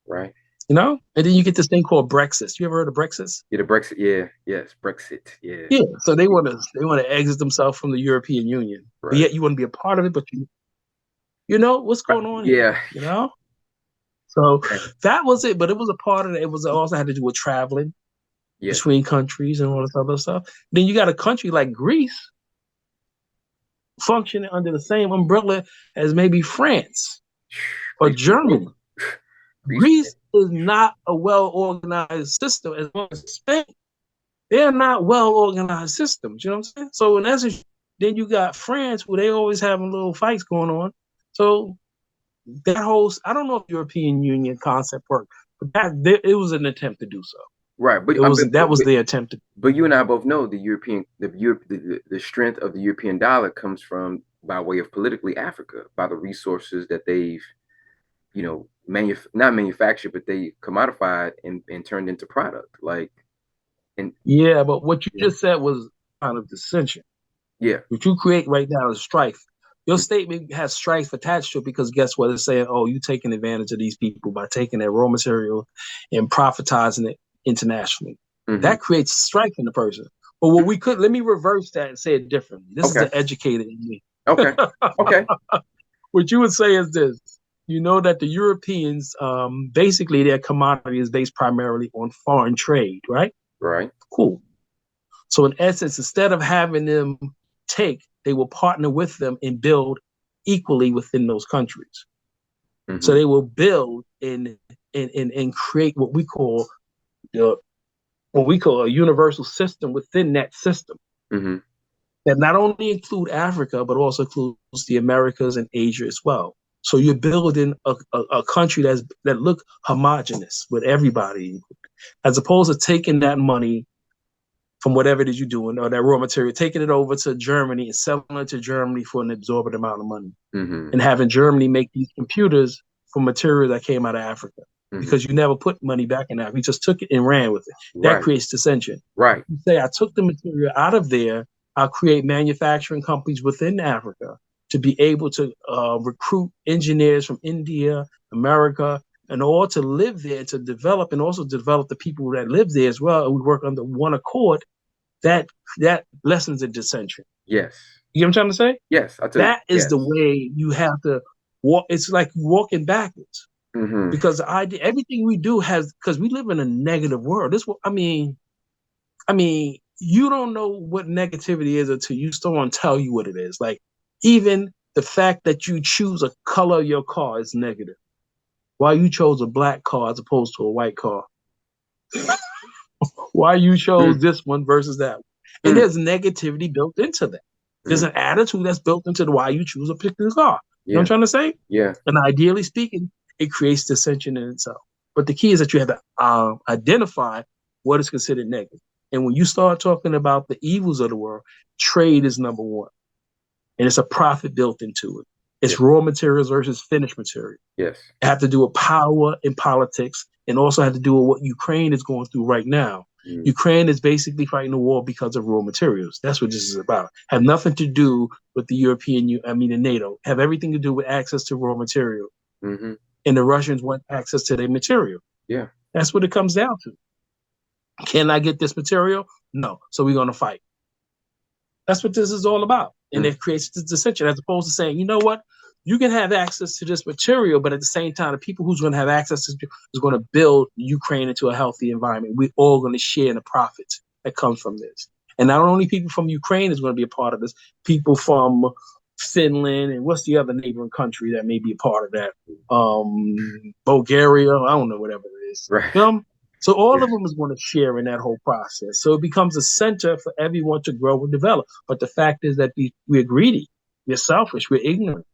Right. You know, and then you get this thing called Brexit. You ever heard of Brexit? Yeah, the Brexit. Yeah, yes, Brexit. Yeah. Yeah. So they want to exit themselves from the European Union, right. But yet you want to be a part of it, but you know what's going on here. Yeah. You know. So that was it, but it was a part of it. It also had to do with traveling between countries and all this other stuff. Then you got a country like Greece functioning under the same umbrella as maybe France or Germany. Greece is not a well-organized system as well as Spain. They're not well-organized systems, you know what I'm saying? So in essence, then you got France where they always having little fights going on. So that whole, I don't know if European Union concept worked, but it was an attempt to do so. Right, but that was the attempt. But you and I both know the strength of the European dollar comes from by way of politically Africa, by the resources that they've not manufactured, but they commodified and turned into product. Like, and Yeah, but what you yeah, just said was kind of dissension. yeah, What you create right now is strife. Your statement has strife attached to it because guess what? It's saying, oh, you taking advantage of these people by taking their raw material and profitizing it internationally. mm-hmm. That creates strife in the person. But what we could, let me reverse that and say it differently. This is Okay, the educated in me. okay, okay, What you would say is this. You know that the Europeans, basically their commodity is based primarily on foreign trade, right? right, Cool. So in essence, instead of having them take, they will partner with them and build equally within those countries. So mm-hmm. they will build and create the what we call a universal system within that system Mm-hmm. that not only include Africa but also includes the Americas and Asia as well. So you're building a country that look homogenous with everybody, as opposed to taking that money from whatever it is you're doing or that raw material, taking it over to Germany and selling it to Germany for an exorbitant amount of money Mm-hmm. and having Germany make these computers from material that came out of Africa Mm-hmm. because you never put money back in Africa. You just took it and ran with it. That Right, creates dissension. right, You say, I took the material out of there, I'll create manufacturing companies within Africa to be able to recruit engineers from India, America, and all to live there to develop and also develop the people that live there as well. And we work under one accord that that lessens the dissension. yes, You know what I'm trying to say? yes, I do, That is yes, the way you have to walk. It's like walking backwards mm-hmm. because everything we do has because we live in a negative world. I mean, you don't know what negativity is until you someone tell you what it is. Like even the fact that you choose a color of your car is negative. Why you chose a black car as opposed to a white car? Why you chose this one versus that one? And Mm-hmm. there's negativity built into that. There's Mm-hmm. an attitude that's built into why you choose a particular car. You know what I'm Yeah, trying to say? yeah, And ideally speaking, it creates dissension in itself. But the key is that you have to identify what is considered negative. And when you start talking about the evils of the world, trade is number one. And it's a profit built into it. yeah, It's raw materials versus finished material. yes, It have to do with power and politics, and also have to do with what Ukraine is going through right now. mm-hmm. Ukraine is basically fighting the war because of raw materials. That's what this is about. Have nothing to do with the the NATO. Have everything to do with access to raw material. Mm-hmm. And the Russians want access to their material. Yeah, That's what it comes down to. Can I get this material? No. So we're going to fight. That's what this is all about. And mm-hmm. it creates this dissension as opposed to saying, you know what? You can have access to this material, but at the same time, the people who's going to have access to this is going to build Ukraine into a healthy environment. We're all going to share in the profits that comes from this. And not only people from Ukraine is going to be a part of this, people from Finland and what's the other neighboring country that may be a part of that? Bulgaria, I don't know, whatever it is. Right, So all yeah, of them is going to share in that whole process. So it becomes a center for everyone to grow and develop. But the fact is that we're greedy, we're selfish, we're ignorant.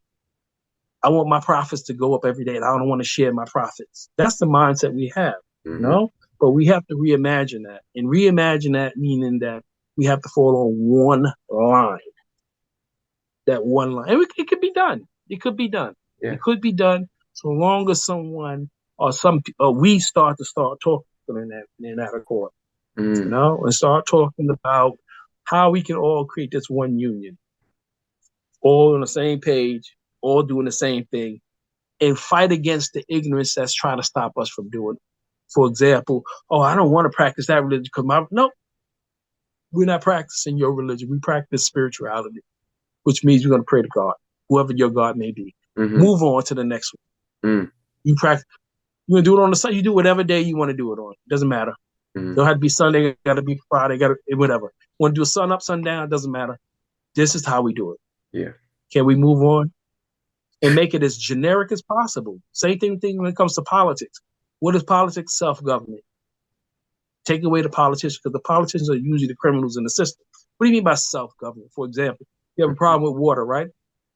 I want my profits to go up every day, and I don't want to share my profits. That's the mindset we have, you mm-hmm. know. But we have to reimagine that, and reimagine that meaning that we have to fall on one line. That one line, and it could be done. It could be done. Yeah, It could be done so long as someone or we start talking in that accord, you mm-hmm. know, and start talking about how we can all create this one union, all on the same page, all doing the same thing, and fight against the ignorance that's trying to stop us from doing it. For example, oh, I don't want to practice that religion because no, we're not practicing your religion. We practice spirituality, which means we're going to pray to God, whoever your God may be. Mm-hmm. Move on to the next one. Mm-hmm. You practice. You're gonna do it on the Sunday. You do whatever day you want to do it on. It doesn't matter. Mm-hmm. Don't have to be Sunday. It got to be Friday. Got to whatever. Want to do a sun up, sun down? It doesn't matter. This is how we do it. Yeah, Can we move on and make it as generic as possible? Same thing when it comes to politics. What is politics? Self-government. Take away the politicians because the politicians are usually the criminals in the system. What do you mean by self-government? For example, you have a problem with water, right?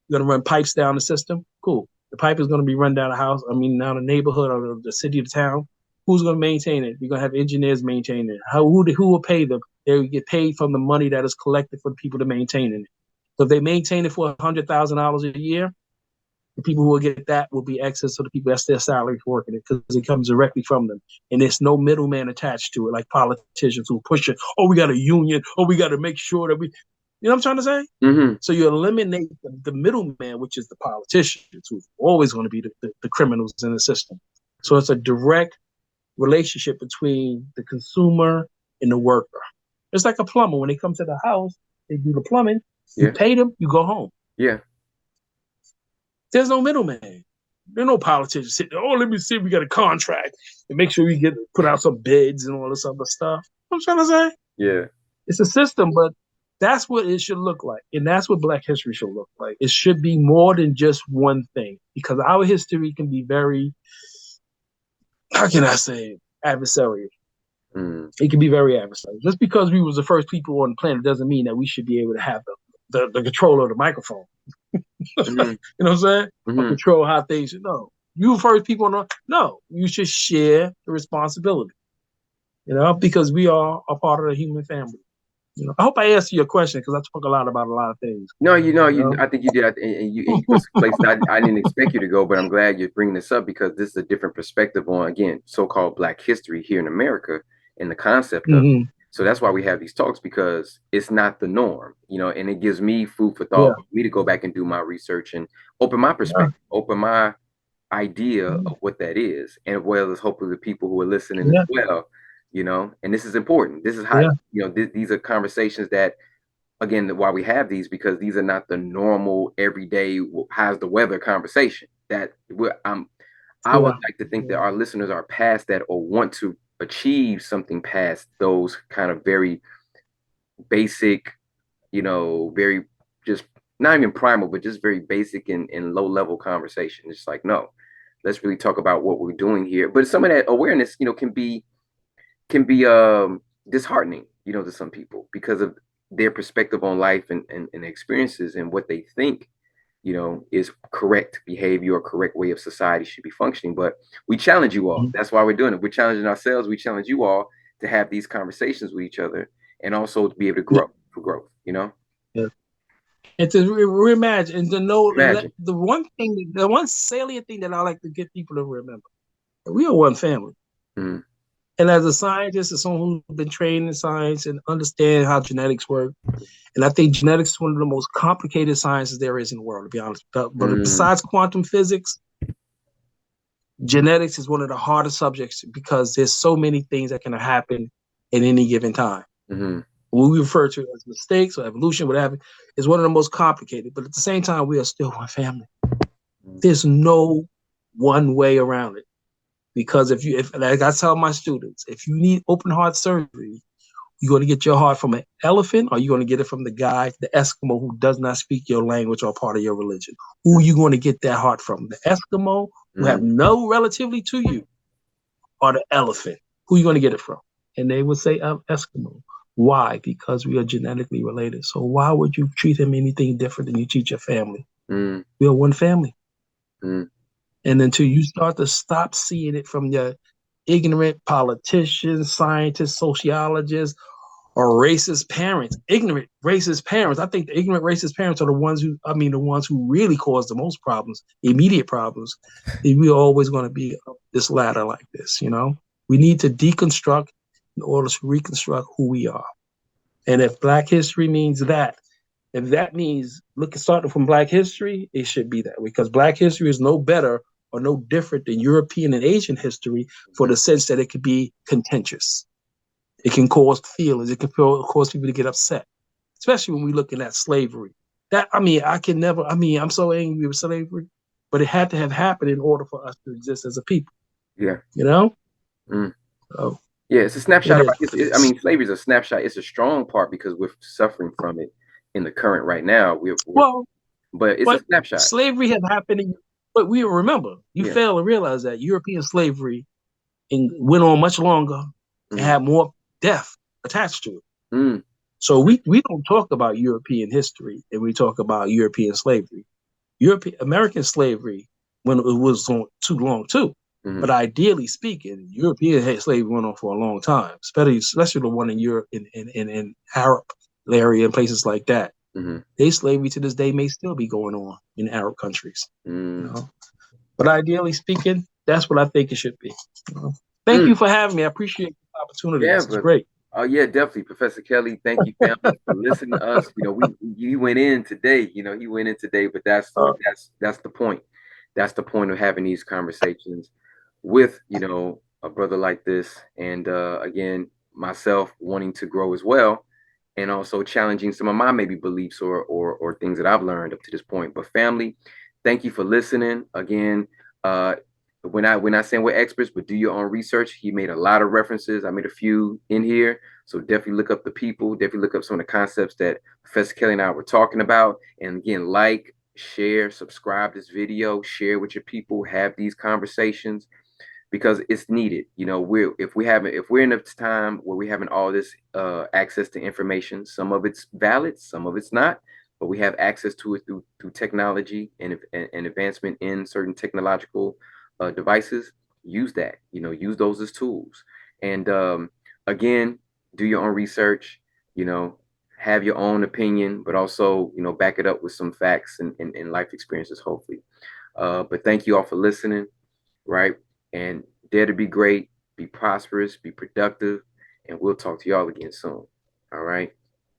You're going to run pipes down the system. Cool. The pipe is going to be run down the house. Down the neighborhood or the city or the town. Who's going to maintain it? You're going to have engineers maintain it. Who will pay them? They will get paid from the money that is collected for the people to maintain it. So if they maintain it for $100,000 a year, The people who will get that will be excess to the people that's their salaries working it because it comes directly from them. And there's no middleman attached to it, like politicians who push it. Oh, we got a union. Oh, we got to make sure that we, you know what I'm trying to say? Mm-hmm. So you eliminate the middleman, which is the politicians, who's always going to be the criminals in the system. So it's a direct relationship between the consumer and the worker. It's like a plumber. When they come to the house, they do the plumbing. You Yeah. pay them, you go home. Yeah. There's no middleman. There's no politicians sitting there, oh, let me see if we got a contract and make sure we get put out some bids and all this other stuff. I'm trying to say. Yeah. It's a system, but that's what it should look like. And that's what Black history should look like. It should be more than just one thing. Because our history can be very, how can I say, adversarial. It can be very adversarial. Just because we was the first people on the planet doesn't mean that we should be able to have the control of the microphone. You know what I'm saying? Or control how things should know. You first people on the, no, you should share the responsibility. You know, because we are a part of the human family. You know, I hope I answered your question because I talk a lot about a lot of things. No, I think you did, and you go some places I didn't expect you to go, but I'm glad you're bringing this up because this is a different perspective on, again, so-called Black history here in America and the concept of it. So that's why we have these talks, because it's not the norm, you know, and it gives me food for thought for me to go back and do my research and open my perspective, open my idea of what that is, and as well as hopefully the people who are listening as well, you know. And this is important. This is how, you know, these are conversations that, again, why we have these, because these are not the normal everyday how's the weather conversation that I would like to think that our listeners are past that, or want to achieve something past those kind of very basic, you know, very just not even primal, but just very basic and low level conversation. It's like, no, let's really talk about what we're doing here. But some of that awareness, you know, can be disheartening, you know, to some people because of their perspective on life and experiences and what they think, you know, is correct behavior or correct way of society should be functioning. But we challenge you all. That's why we're doing it. We're challenging ourselves. We challenge you all to have these conversations with each other and also to be able to grow for growth, you know? Yeah. And to reimagine and to know the one salient thing that I like to get people to remember, we are one family. And as a scientist, as someone who's been trained in science and understand how genetics work, and I think genetics is one of the most complicated sciences there is in the world, to be honest. But besides quantum physics, genetics is one of the hardest subjects because there's so many things that can happen at any given time. What we refer to as mistakes or evolution, whatever, is one of the most complicated. But at the same time, we are still one family. There's no one way around it. Because if like I tell my students, if you need open heart surgery, you're going to get your heart from an elephant, or you're going to get it from the guy, the Eskimo, who does not speak your language or part of your religion. Who are you going to get that heart from? The Eskimo, who have no relativity to you, or the elephant? Who are you going to get it from? And they would say Eskimo. Why? Because we are genetically related. So why would you treat him anything different than you treat your family? We are one family. And until you start to stop seeing it from your ignorant politicians, scientists, sociologists, or racist parents, ignorant racist parents. I think the ignorant racist parents are the ones who really cause the most problems, immediate problems. We're always going to be up this ladder like this, you know? We need to deconstruct in order to reconstruct who we are. And if Black history means that, if that means starting from Black history, it should be that, because Black history is no better or no different than European and Asian history, for the sense that it could be contentious. It can cause feelings. It can cause people to get upset, especially when we're looking at slavery. I'm so angry with slavery, but it had to have happened in order for us to exist as a people. Yeah. You know? So, yeah, it's a snapshot. Slavery is a snapshot. It's a strong part because we're suffering from it in the current right now. But it's a snapshot. Slavery had happened, but we remember, you fail to realize that European slavery went on much longer and had more death attached to it. So we don't talk about European history and we talk about European slavery. American slavery, when it was on too long too. But ideally speaking, European slavery went on for a long time, especially the one in Europe, in Arab area and places like that. Mm-hmm. Day slavery to this day may still be going on in Arab countries. You Mm. know, but ideally speaking, that's what I think it should be. You know? Thank Mm. you for having me. I appreciate the opportunity. Yeah, This is brother. great. Oh yeah, definitely, Professor Kelly. Thank you, family, for listening to us. You know, he went in today. You know, he went in today, but Uh, that's the point. That's the point of having these conversations with a brother like this, and again, myself wanting to grow as well, and also challenging some of my maybe beliefs or things that I've learned up to this point. But family, thank you for listening again. We're not saying we're experts, but do your own research. He made a lot of references. I made a few in here, so definitely look up the people. Definitely look up some of the concepts that Professor Kelly and I were talking about. And again, like, share, subscribe this video, share with your people, have these conversations because it's needed. If we're in a time where we having all this access to information, some of it's valid, some of it's not, but we have access to it through technology and advancement in certain technological devices. Use that. Use those as tools. And again, do your own research. You know, have your own opinion, but also back it up with some facts and life experiences, hopefully. But thank you all for listening, right? And dare to be great, be prosperous, be productive, and we'll talk to y'all again soon. All right.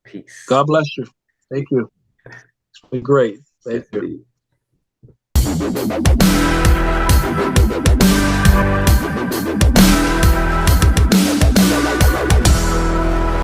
Peace. God bless you. Thank you. It's been great. Thank Yes, you. indeed.